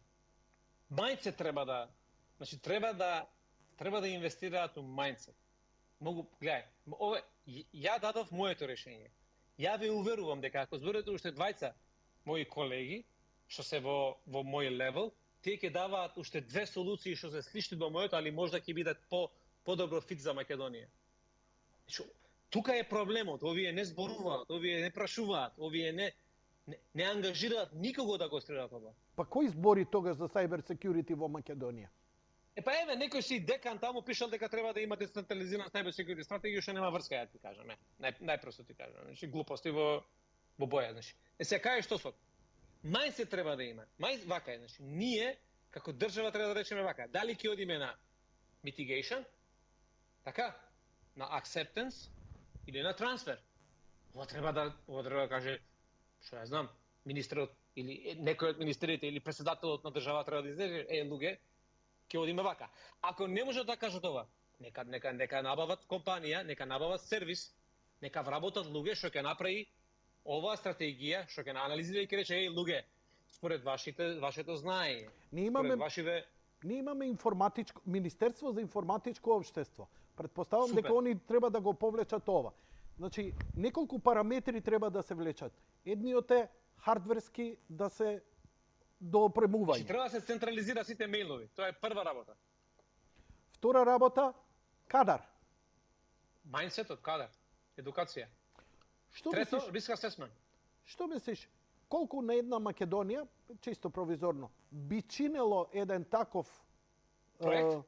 mindset треба да инвестираат у mindset. Гледај, ја дадов моето решение. Ја ве уверувам дека ако зборите уште двајца мои колеги, што се во мој левел, тие ќе даваат уште две солуции што се слични до моето, али можда ќе бидат подобро фит за Македонија. Тука е проблемот, овие не зборуваат, овие не прашуваат, овие не ангажираат никого да го стреляат ова. Па кој збори тогаш за cyber security во Македонија? Па еве, некој си декан таму пишал дека треба да има децентрализирана cyber security стратегија, што нема врска, ја ти кажам, најпросто ти кажам, значи глупости во боја, значи. Се кај што сот. Mindset треба да има. Вака е, значи, ние како држава треба да речеме вака, дали ќе одиме на mitigation, така, на acceptance или на transfer. Ова треба да каже, што ја знам, министерот или некој од министерите или претседателот на држава треба да излезе, луѓе, ќе одиме вака. Ако не може да кажат ова, нека набават компанија, нека набават сервис, нека вработат луѓе што ќе направи оваа стратегија, што ќе анализира и ќе рече, луѓе, според вашето знаење, според вашите... Ние имаме Министерство за информатичко општество. Предпоставам дека они треба да го повлечат ова. Значи, неколку параметри треба да се влечат. Едниот е хардверски да се доопремување. Значи, треба да се централизира сите мејлови. Тоа е прва работа. Втора работа, кадар. Мајндсетот, кадар, едукација. Трето, риск асесмент. Што мислиш, колку на една Македонија, чисто провизорно, би чинело еден таков проект?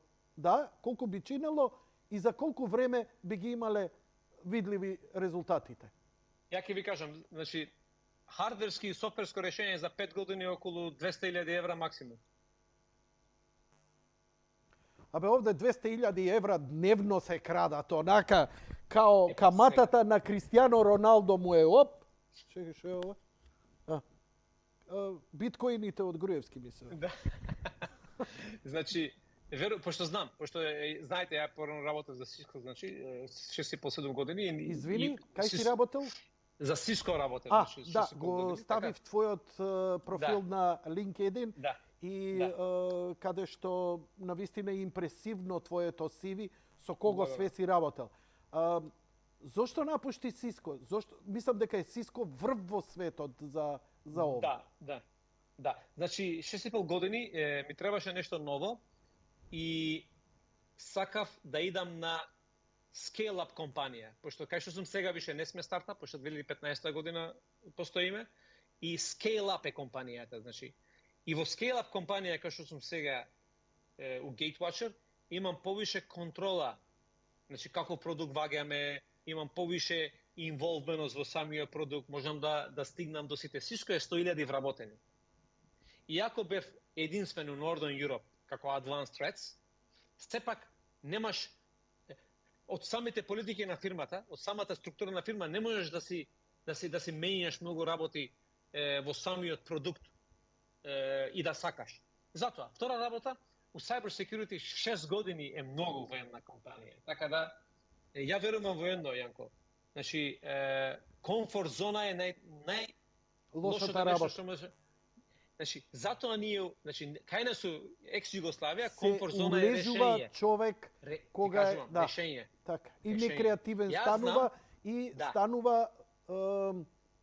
Колку би чинело и за колку време би ги имале видливи резултатите? Ја ќе ви кажам, значи, хардверски и софтверско решение за 5 години околу 200.000 евра максимум. Абе, овде 200.000 евра дневно се крадат, онака, као каматата на Кристијано Роналдо му е, Чекай, што е ова? Биткоините од Груевски, мислам. Да. Значи, пошто знаете, ја порано работев за Cisco, значи, 6,5-7 години. Извини, кај си работел? За Cisco работев. Да, го ставив твојот профил на LinkedIn. Да. И каде што навистина е импресивно твоето CV, со кого све си работел. Зошто напушти Cisco? Мислам дека е Cisco врв во светот за ова. Да. Значи, 6,5 години ми требаше нешто ново и сакав да идам на scale-up компанија, пошто кај што сум сега више не сме стартап, пошто 2015 година постоиме, и scale-up е компанијата, значи. И во scale-up компанија кај што сум сега, у Gatewatcher, имам повише контрола. Значи, како продукт ваѓаме, имам повише инволвменост во самиот продукт, можам да стигнам до сите. Сишко е 100.000 вработени. Иако бев единствен у Northern Europe како Advanced Threats, сепак немаш од самите политики на фирмата, од самата структура на фирма, не можеш да си менјаш многу работи во самиот продукт и да сакаш. Затоа, втора работа, у Cyber Security 6 години е многу во една компанија. Така да, ја верувам во едно, Јанко. Значи, комфорт зона е Лошата работа. Значи, затоа ние, значи, кај нас у екс-Југославија, комфорт зона е улежува решење. човек кога е решење. Така. И Решење. некреативен Јас станува знам, и да. станува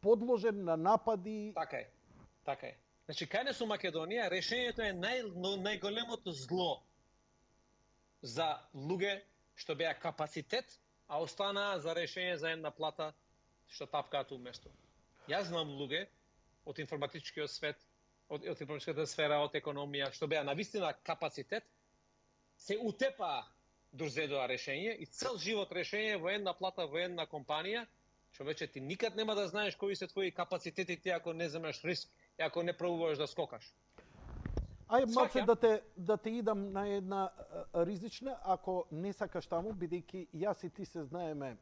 подложен на напади. Така е. Така е. Значи, кај нас у Македонија, решењето е најголемото зло за луѓе што беа капацитет, а останаа за решење за една плата што тапкаат уместо. Јас знам луѓе од информатичкиот свет, од информатичката сфера, од економија, што беа навистина капацитет, се утепаа дозедоа решење и цел живот решење во една плата, во една компанија. Човече, ти никад нема да знаеш кои се твои капацитети ако не земеш риск и ако не пробуваш да скокаш. Ај, малце да те идам на една ризична, ако не сакаш таму, бидејќи јас и ти се знаеме.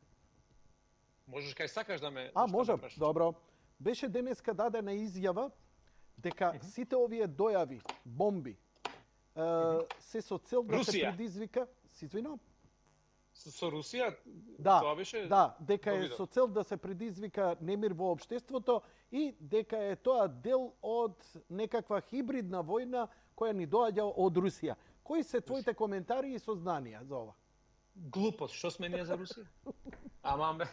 Можеш кај сакаш да ме... Можам, добро. Беше денеска дадена изјава дека сите овие дојави, бомби, се со цел да се предизвика... Си извинувам? Со Русија? Да, тоа беше... да, дека е со цел да се предизвика немир во општеството и дека е тоа дел од некаква хибридна војна која ни доаѓа од Русија. Кои се твоите коментари и сознанија за ова? Глупост, што сме ние за Русија? Ама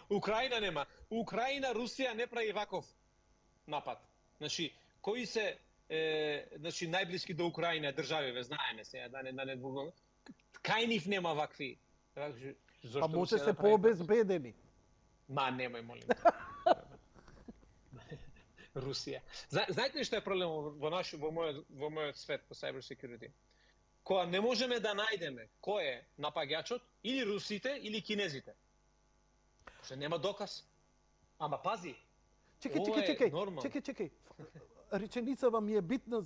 Украина нема. Украина, Русија не прави ваков напад. Значи, кои се значи најблиски до Украина држави, ве знаеме сега, да не двубаме. Кај нив нема вакви. А може се пообезбедени. Ма немај, молим. Русија. Знаете ли што е проблем во мојот свет по cyber security? Кога не можеме да најдеме кој е напаѓачот, или русите или кинезите. Што нема доказ. Ама пази. Чекај. Реченицава ми е битна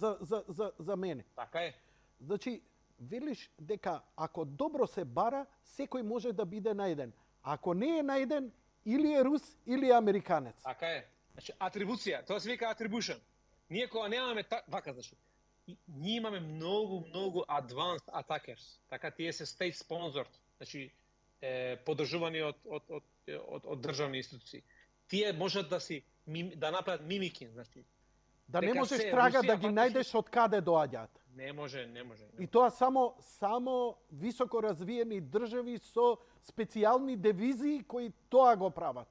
за мене. Така е. Значи, велиш дека ако добро се бара, секој може да биде најден. Ако не е најден, или е рус, или е американец. Така е. Значи, атрибуција, тоа се вика attribution. Ние кога немаме вака, значи, ние имаме многу advanced attackers. Така тие се state sponsored, значи поддржувани од државни институции. Тие можат да направат мимикин, значи. Да не можеш трага да ги најдеш од каде доаѓаат. Не може. И тоа само високо развиени држави со специјални дивизии кои тоа го прават.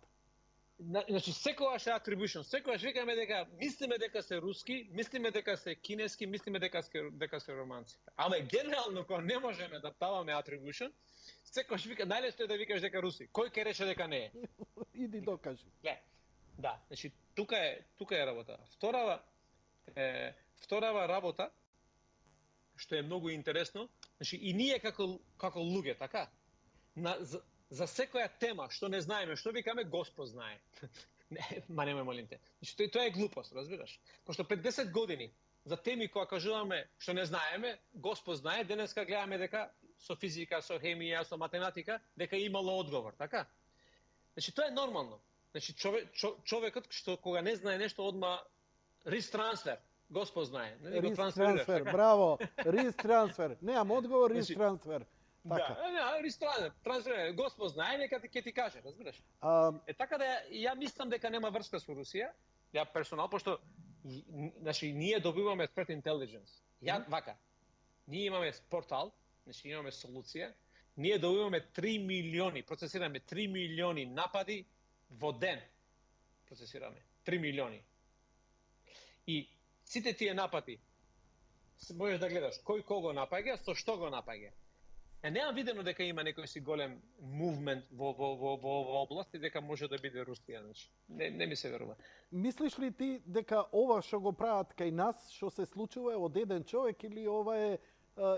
Значи, секогаш е attribution, секогаш викаме дека мислиме дека се руски, мислиме дека се кинески, мислиме дека се романци. Ама генерално кога не можеме да даваме attribution, секогаш вика најлесно е да викаш дека руси. Кој ќе рече дека не е? Иди докажи. Да, значи тука е работа. Вторава работа што е многу интересно, значи и ние како луѓе, така? За секоја тема што не знаеме, што викаме Господ знае. Немој молим те. Значи тоа е глупост, разбираш? Пошто пред 10 години за теми кои кажуваме што не знаеме, Господ знае, денеска гледаме дека со физика, со хемија, со математика, дека имало одговор, така? Значи тоа е нормално. Значи човекот што кога не знае нешто одма риск трансфер, Господ знае. Риск трансфер, браво. Риск трансфер. Немам одговор, риск трансфер. Да, риск трансфер, Господ знае, нека ќе ти каже, разбираш? Така да ја мислам дека нема врска со Русија, ја персонал, пошто значи ние добиваме threat intelligence. Вака. Ние имаме портал, значи имаме солуција, ние добиваме 3 милиони, процесираме 3 милиони напади во ден. Процесираме 3 милиони. И сите тие напади можеш да гледаш кој кого напаѓа, со што го напаѓа. Немам видено дека има некој си голем мувмент во област и дека може да биде Русија, значи. Не ми се верува. Мислиш ли ти дека ова што го прават кај нас, што се случува е од еден човек или ова е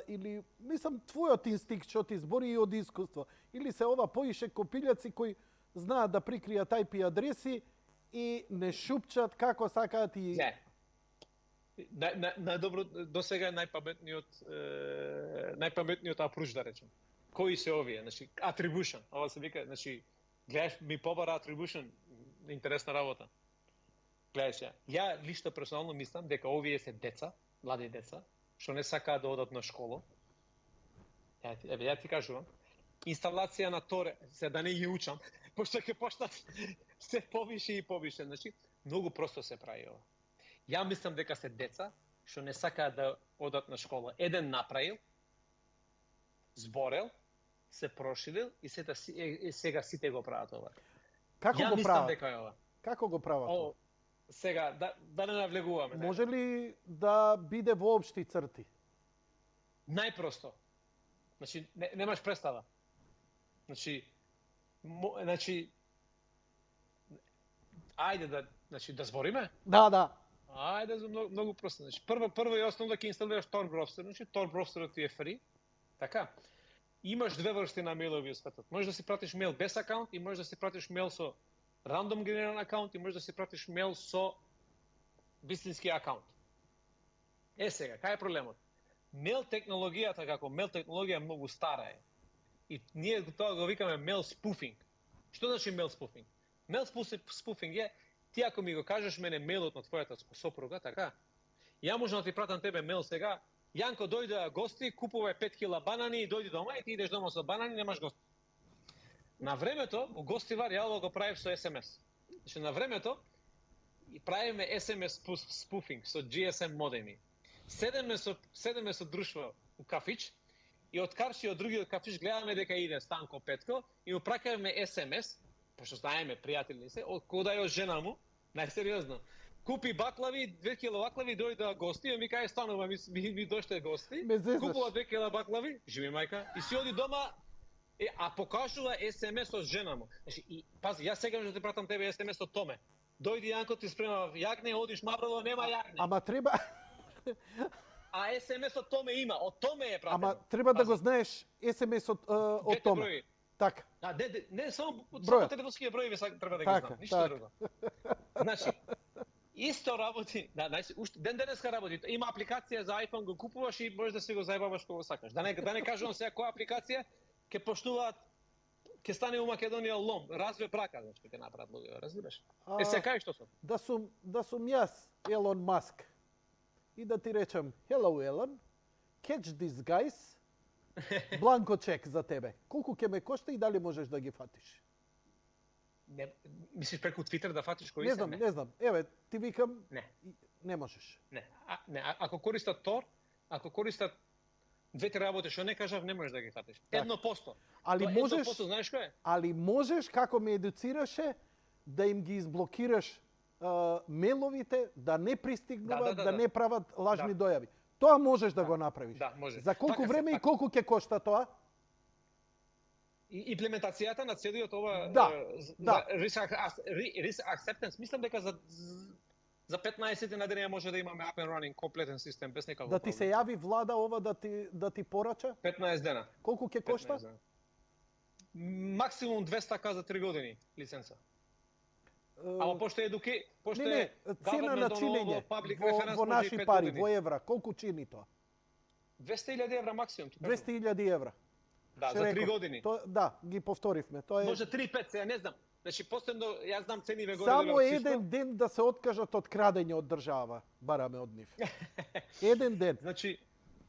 или мислам твојот инстинкт што ти збори и од искуство, или се ова поише копилјаци кои знаат да прикријат IP адреси и не шупчат како сакаат и Не. Најдобро до сега најпаметниот апруч да речем. Кои се овие? Значи attribution, ова се вика, значи гледаш ми побара attribution, интересна работа. Гледај се. Ја лично персонално мислам дека овие се деца, млади деца, што не сакаат да одат на школа. Ја ти кажувам. Инсталација на Торе, се да не ги учам, пошто ќе почнат се повише и повише. Значи, многу просто се прави ова. Ја мислам дека се деца што не сакаат да одат на школа. Еден направил, зборел, се прошилил и сега сите го прават ова. како Ја го мислам прават? дека е ова. Како го прават? О, сега, да не навлегуваме. Може ли да биде во општи црти? Најпросто. Значи, немаш представа. Значи, ајде да збориме? Да. Ајде за многу просто. Значи, прво и основно ќе инсталираш Tor Browser. Значи, Tor Browser ти е free. Така. Имаш две врсти на мејлови во светот. Можеш да си пратиш мејл без акаунт и можеш да си пратиш мејл со рандом генериран акаунт и можеш да си пратиш мејл со вистински акаунт. Сега, кај е проблемот? Мејл технологијата како мејл технологија е многу стара е. И ние тоа го викаме мејл спуфинг. Што значи мејл спуфинг? Мејл спуфинг е ти ако ми го кажеш мене мејлот на твојата сопруга, така? Ја можам да ти пратам тебе мејл сега. Јанко дојде да гости, купувај 5 кила банани и дојди дома и ти идеш дома со банани, немаш гости. На времето, у Гостивар ја го правив со SMS. Значи на времето и правиме SMS спуфинг со GSM модеми. Седеме со друштво у кафич и од Карши од другиот кафич гледаме дека иде Станко Петко и му пракаме SMS, пошто знаеме пријатели се, од кода е од жена му, најсериозно. Купи баклави, 2 кила баклави, дојде да гости, и ми кај станува, ми доште гости, купува 2 кила баклави, живи мајка, и си оди дома, а покажува SMS од жена му. Значи, и пази, јас сега ќе ти пратам тебе SMS од Томе. Дојди Јанко ти спрема јагне, одиш Маврово, нема јагне. Ама треба А SMS од Томе има, од Томе е пратено. Ама треба да го знаеш SMS од Томе. Брои. Така. Не, само телефонските броји треба да ги знам, ништо друго. Значи, исто работи, ден денеска работи. Има апликација за iPhone, го купуваш и можеш да си го заебаваш кога сакаш. Да не кажувам сега која апликација, ќе поштуваат, ќе стане у Македонија лом, разве брака, значи ќе направат луѓе, разбираш? Се кај што сум? Да сум јас, Елон Маск. И да ти речем, hello Elon, catch these guys, бланко чек за тебе. Колку ќе ме кошта и дали можеш да ги фатиш? Не, мислиш преку Твитер да фатиш кои Не знам. Еве, ти викам, не можеш. Не, ако користат Тор, ако користат двете работи што не кажав, не можеш да ги фатиш. 1%. Али можеш, 1%, знаеш кој е? али можеш, како ме едуцираше, да им ги изблокираш мејловите, да не пристигнуваат, да не прават лажни дојави. Тоа можеш да го направиш. Да, може. За колку време и колку ќе кошта тоа? Имплементацијата на целиот ова risk acceptance, мислам дека за 15 на денеја може да имаме up and running комплетен систем без никаков Да ти се јави влада ова да ти порача? 15 дена. Колку ќе кошта? Максимум 200 за 3 години лиценца. Ама пошто е цена на чинење во наши пари, во евра, колку чини тоа? 200.000 евра максимум. 200.000 евра. Да, за 3 години. Да, ги повторивме. Тоа е може 3-5, сега не знам. Значи последно јас знам цениве горе. Само еден ден да се откажат од крадење од држава, бараме од нив. Еден ден. Значи,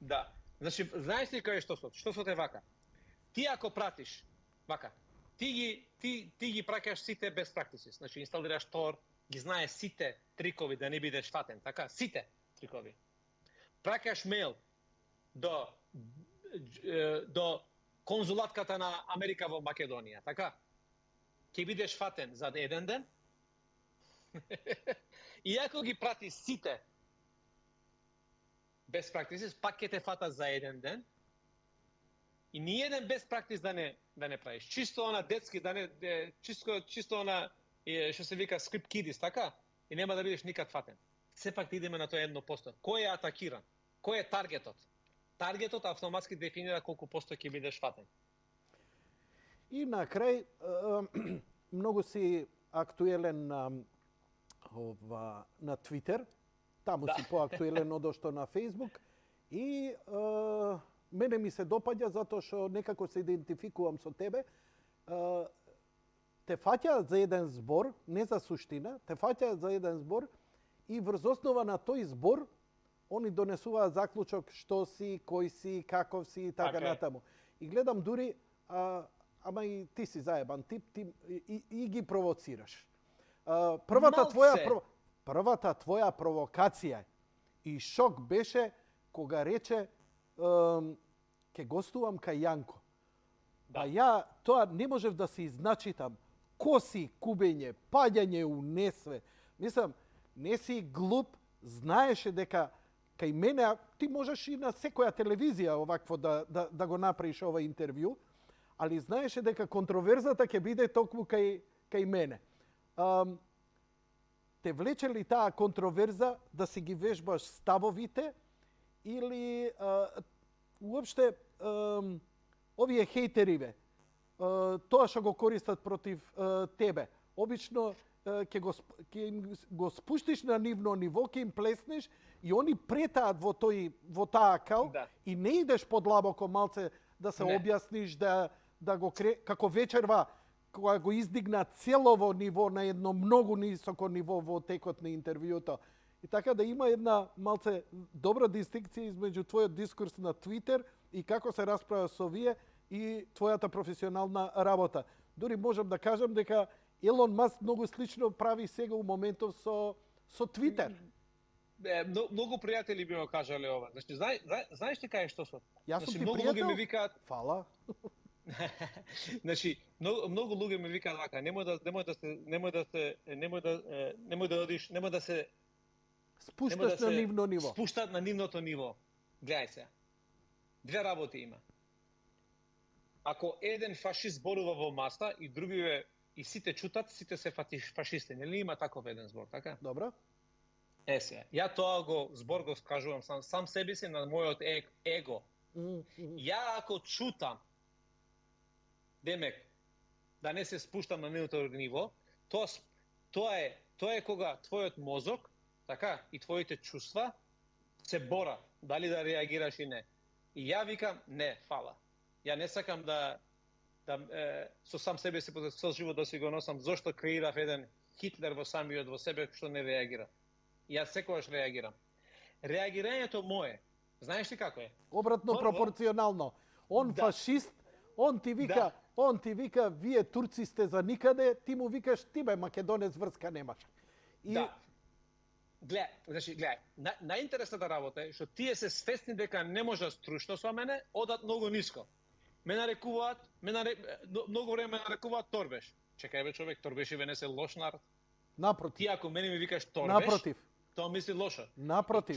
да. Значи, знаеш ли кај што сот е вака? Ти ако пратиш вака, ти ги праќаш сите best practices. Значи, инсталираш Tor, ги знаеш сите трикови да не бидеш фатен, така? Сите трикови. Праќаш мејл до конзулатката на Америка во Македонија, така? Ќе бидеш фатен за еден ден. И ако ги прати сите best practices, пак ќе те фатат за еден ден. И ниеден без практис да не правиш. Чисто она детски, да не чисто она што се вика script kiddies, така? И нема да бидеш никад фатен. Сепак идеме на тоа 1%. Кој е атакиран? Кој е таргетот? Таргетот автоматски дефинира колку посто ќе бидеш фатен. И на крај, многу си актуелен на Твитер, таму си поактуелен одошто на Фейсбук и мене ми се допаѓа затоа што некако се идентификувам со тебе. Те фаќаат за еден збор, не за суштина, те фаќаат за еден збор и врз основа на тој збор они донесуваат заклучок што си, кој си, каков си и така натаму. И гледам дури, ама и ти си заебан тип, и ги провоцираш. Првата твоја провокација и шок беше кога рече ќе гостувам кај Јанко. Да. Ја тоа не можев да се изначитам. Коси, кубење, паѓање у несве. Мислам, не си глуп, знаеше дека кај мене, ти можеш и на секоја телевизија овакво да го направиш ова интервју, али знаеше дека контроверзата ќе биде токму кај мене. Те влече ли таа контроверза да си ги вежбаш ставовите или уопште овие хејтериве, тоа што го користат против тебе, обично ќе го спуштиш на нивно ниво, ќе им плеснеш и они претаат во таа кал и не идеш подлабоко малце да се објасниш, да го како вечерва кога го издигна целово ниво на едно многу нисоко ниво во текот на интервјуто. И така да има една малце добра дистинкција измеѓу твојот дискурс на Твитер и како се расправа со вие и твојата професионална работа. Дури можам да кажам дека Елон Маск многу слично прави сега у моментов со Твитер. Многу пријатели би го кажале ова. Значи, знаеш ли кај што сот? Јас сум ти многу пријател? луѓе ми викаат. Фала. Значи, многу луѓе ми викаат вака, немој да се спушташ на нивно ниво. Спуштат на нивното ниво. Гледај се. Две работи има. Ако еден фашист зборува во маса и другиве и сите чутат, сите се фашисти. Нели има таков еден збор, така? Добро. Се, ја тоа збор го скажувам сам себе си на мојот его. Ја ако чутам, демек, да не се спуштам на нивното ниво, тоа е кога твојот мозок, така, и твоите чувства се бора, дали да реагираш и не. И ја викам, не, фала. Ја не сакам со сам себе си со живот да си го носам, зошто креирав еден Хитлер во самиот во себе што не реагира. И јас секогаш реагирам. Реагирањето мое, знаеш ли како е? Обратно пропорционално. Он фашист, он ти вика, вие турци сте за никаде, ти му викаш, ти бе македонец врска немаш. Да. Гледај, најинтересната работа е што тие се свесни дека не можат струшно со мене, одат многу ниско. Ме нарекуваат, многу време ме нарекуваат торбеш. Чекај бе човек, торбеш и не се лош народ. Напротив. Ти ако мене ми викаш торбеш, напротив, тоа мисли лошо. Напротив.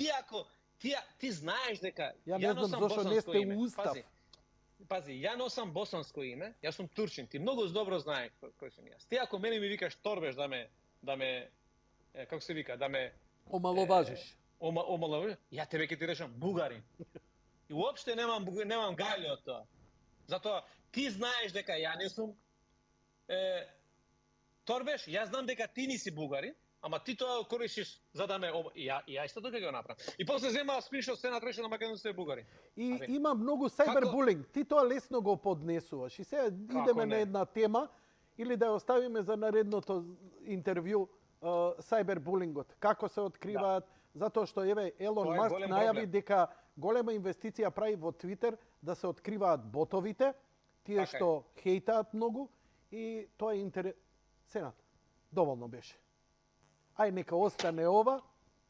Ти знаеш дека ја не знам зошто не сте у устав. Пази, ја носам босанско име, јас сум турчин, ти многу добро знаеш кој сум јас. Ти ако мене ми викаш торбеш да ме како се вика, да ме омаловажиш. Омаловажиш, ја тебе ќе ти речам бугарин. И уопште немам гајле од тоа. Затоа ти знаеш дека ја не сум торбеш, јас знам дека ти не си бугарин, ама ти тоа користиш за да ме ја исто така го направам. И после зема скриншот се натреше на македонците бугари. И има многу сајбербулинг. Ти тоа лесно го поднесуваш. И сега идеме на една тема или да ја оставиме за наредното интервју сајбербулингот. Како се откриваат, затоа што Елон Маск најави дека голема инвестиција прави во Твитер да се откриваат ботовите, тие што хейтаат многу и тоа е Сенат, доволно беше. Ај, нека остане ова,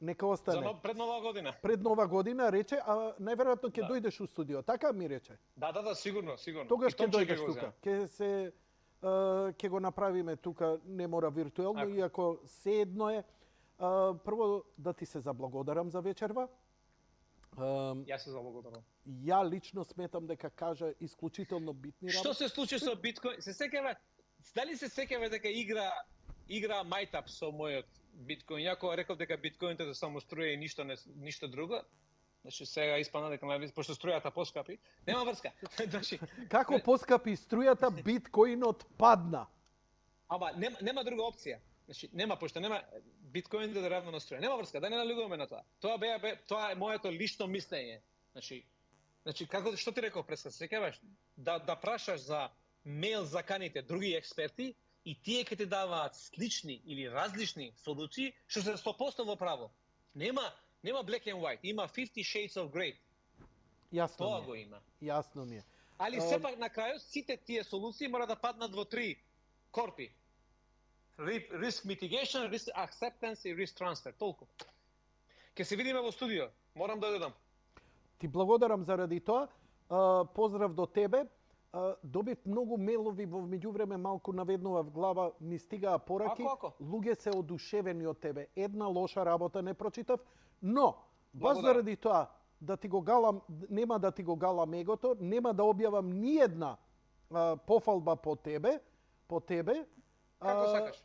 нека остане. Пред нова година. Пред нова година, рече, а најверојатно ќе дојдеш у студио, така ми рече? Да, сигурно. Тогаш ќе дојдеш тука. Ќе го направиме тука, не мора виртуелно, иако се едно е. Прво да ти се заблагодарам за вечерва. Јас се заблагодарам. Ја лично сметам дека кажа исклучително битни Што работи. се случи со биткоин? Се сеќава, дали се сеќава дека игра мајтап со мојот биткоин? Ја кога реков дека биткоините да само струја и ништо друго, значи сега испадна дека пошто струјата поскапи, нема врска. Значи, Како поскапи струјата, биткоинот падна. ама нема друга опција. Значи пошто нема биткоин да равно на струја. Нема врска, да не налегуваме на тоа. Тоа е моето лично мислење. Значи како што ти реков преска, се сеќаваш да прашаш за мејл заканите други експерти и тие ќе ти даваат слични или различни солуции што се 100% во право. Нема black and white, има 50 shades of grey. Јасно Тоа ми го е. има. Јасно ми е. Али сепак на крајот сите тие солуции мора да паднат во 3 корпи. Risk mitigation, risk acceptance и risk transfer. Толку. Ке се видиме во студио. Морам да одам. Ти благодарам заради тоа. Поздрав до тебе. Добив многу мејлови во меѓувреме, малку наведнува в глава, ми стигаа пораки. Ако? Луѓе се одушевени од тебе. Една лоша работа не прочитав, но баш Благодарам. заради тоа да ти го галам, нема да ти го галам егото, нема да објавам ниедна пофалба по тебе, Како сакаш?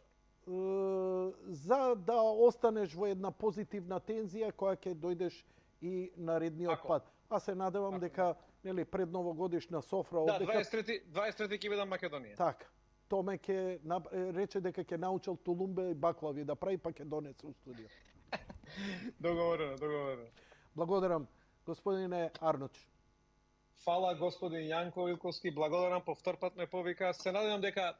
за да останеш во една позитивна тензија која ќе дојдеш и наредниот Ако? пат. Аз се надевам Ако? дека нели пред новогодишна софра Да, овдека 23 ќе бидам Македонија. така. Томе ќе рече дека ќе научил тулумбе и баклави да прави, па ќе донесе у студио. Договорено. Благодарам, господине Арноч. Фала господин Јанко Илковски, благодарам, повтор пат ме повика. Се надевам дека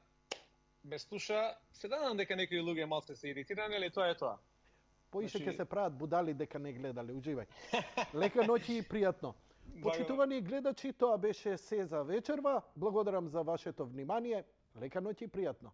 ме слуша, се надевам дека некои луѓе малце се иритирани, али тоа е тоа. Поише Значи- ќе се прават будали дека не гледале. Уживај. Лека ноќ и пријатно. Почитувани гледачи, тоа беше се за вечерва. Благодарам за вашето внимание. Лека ноќ и пријатно.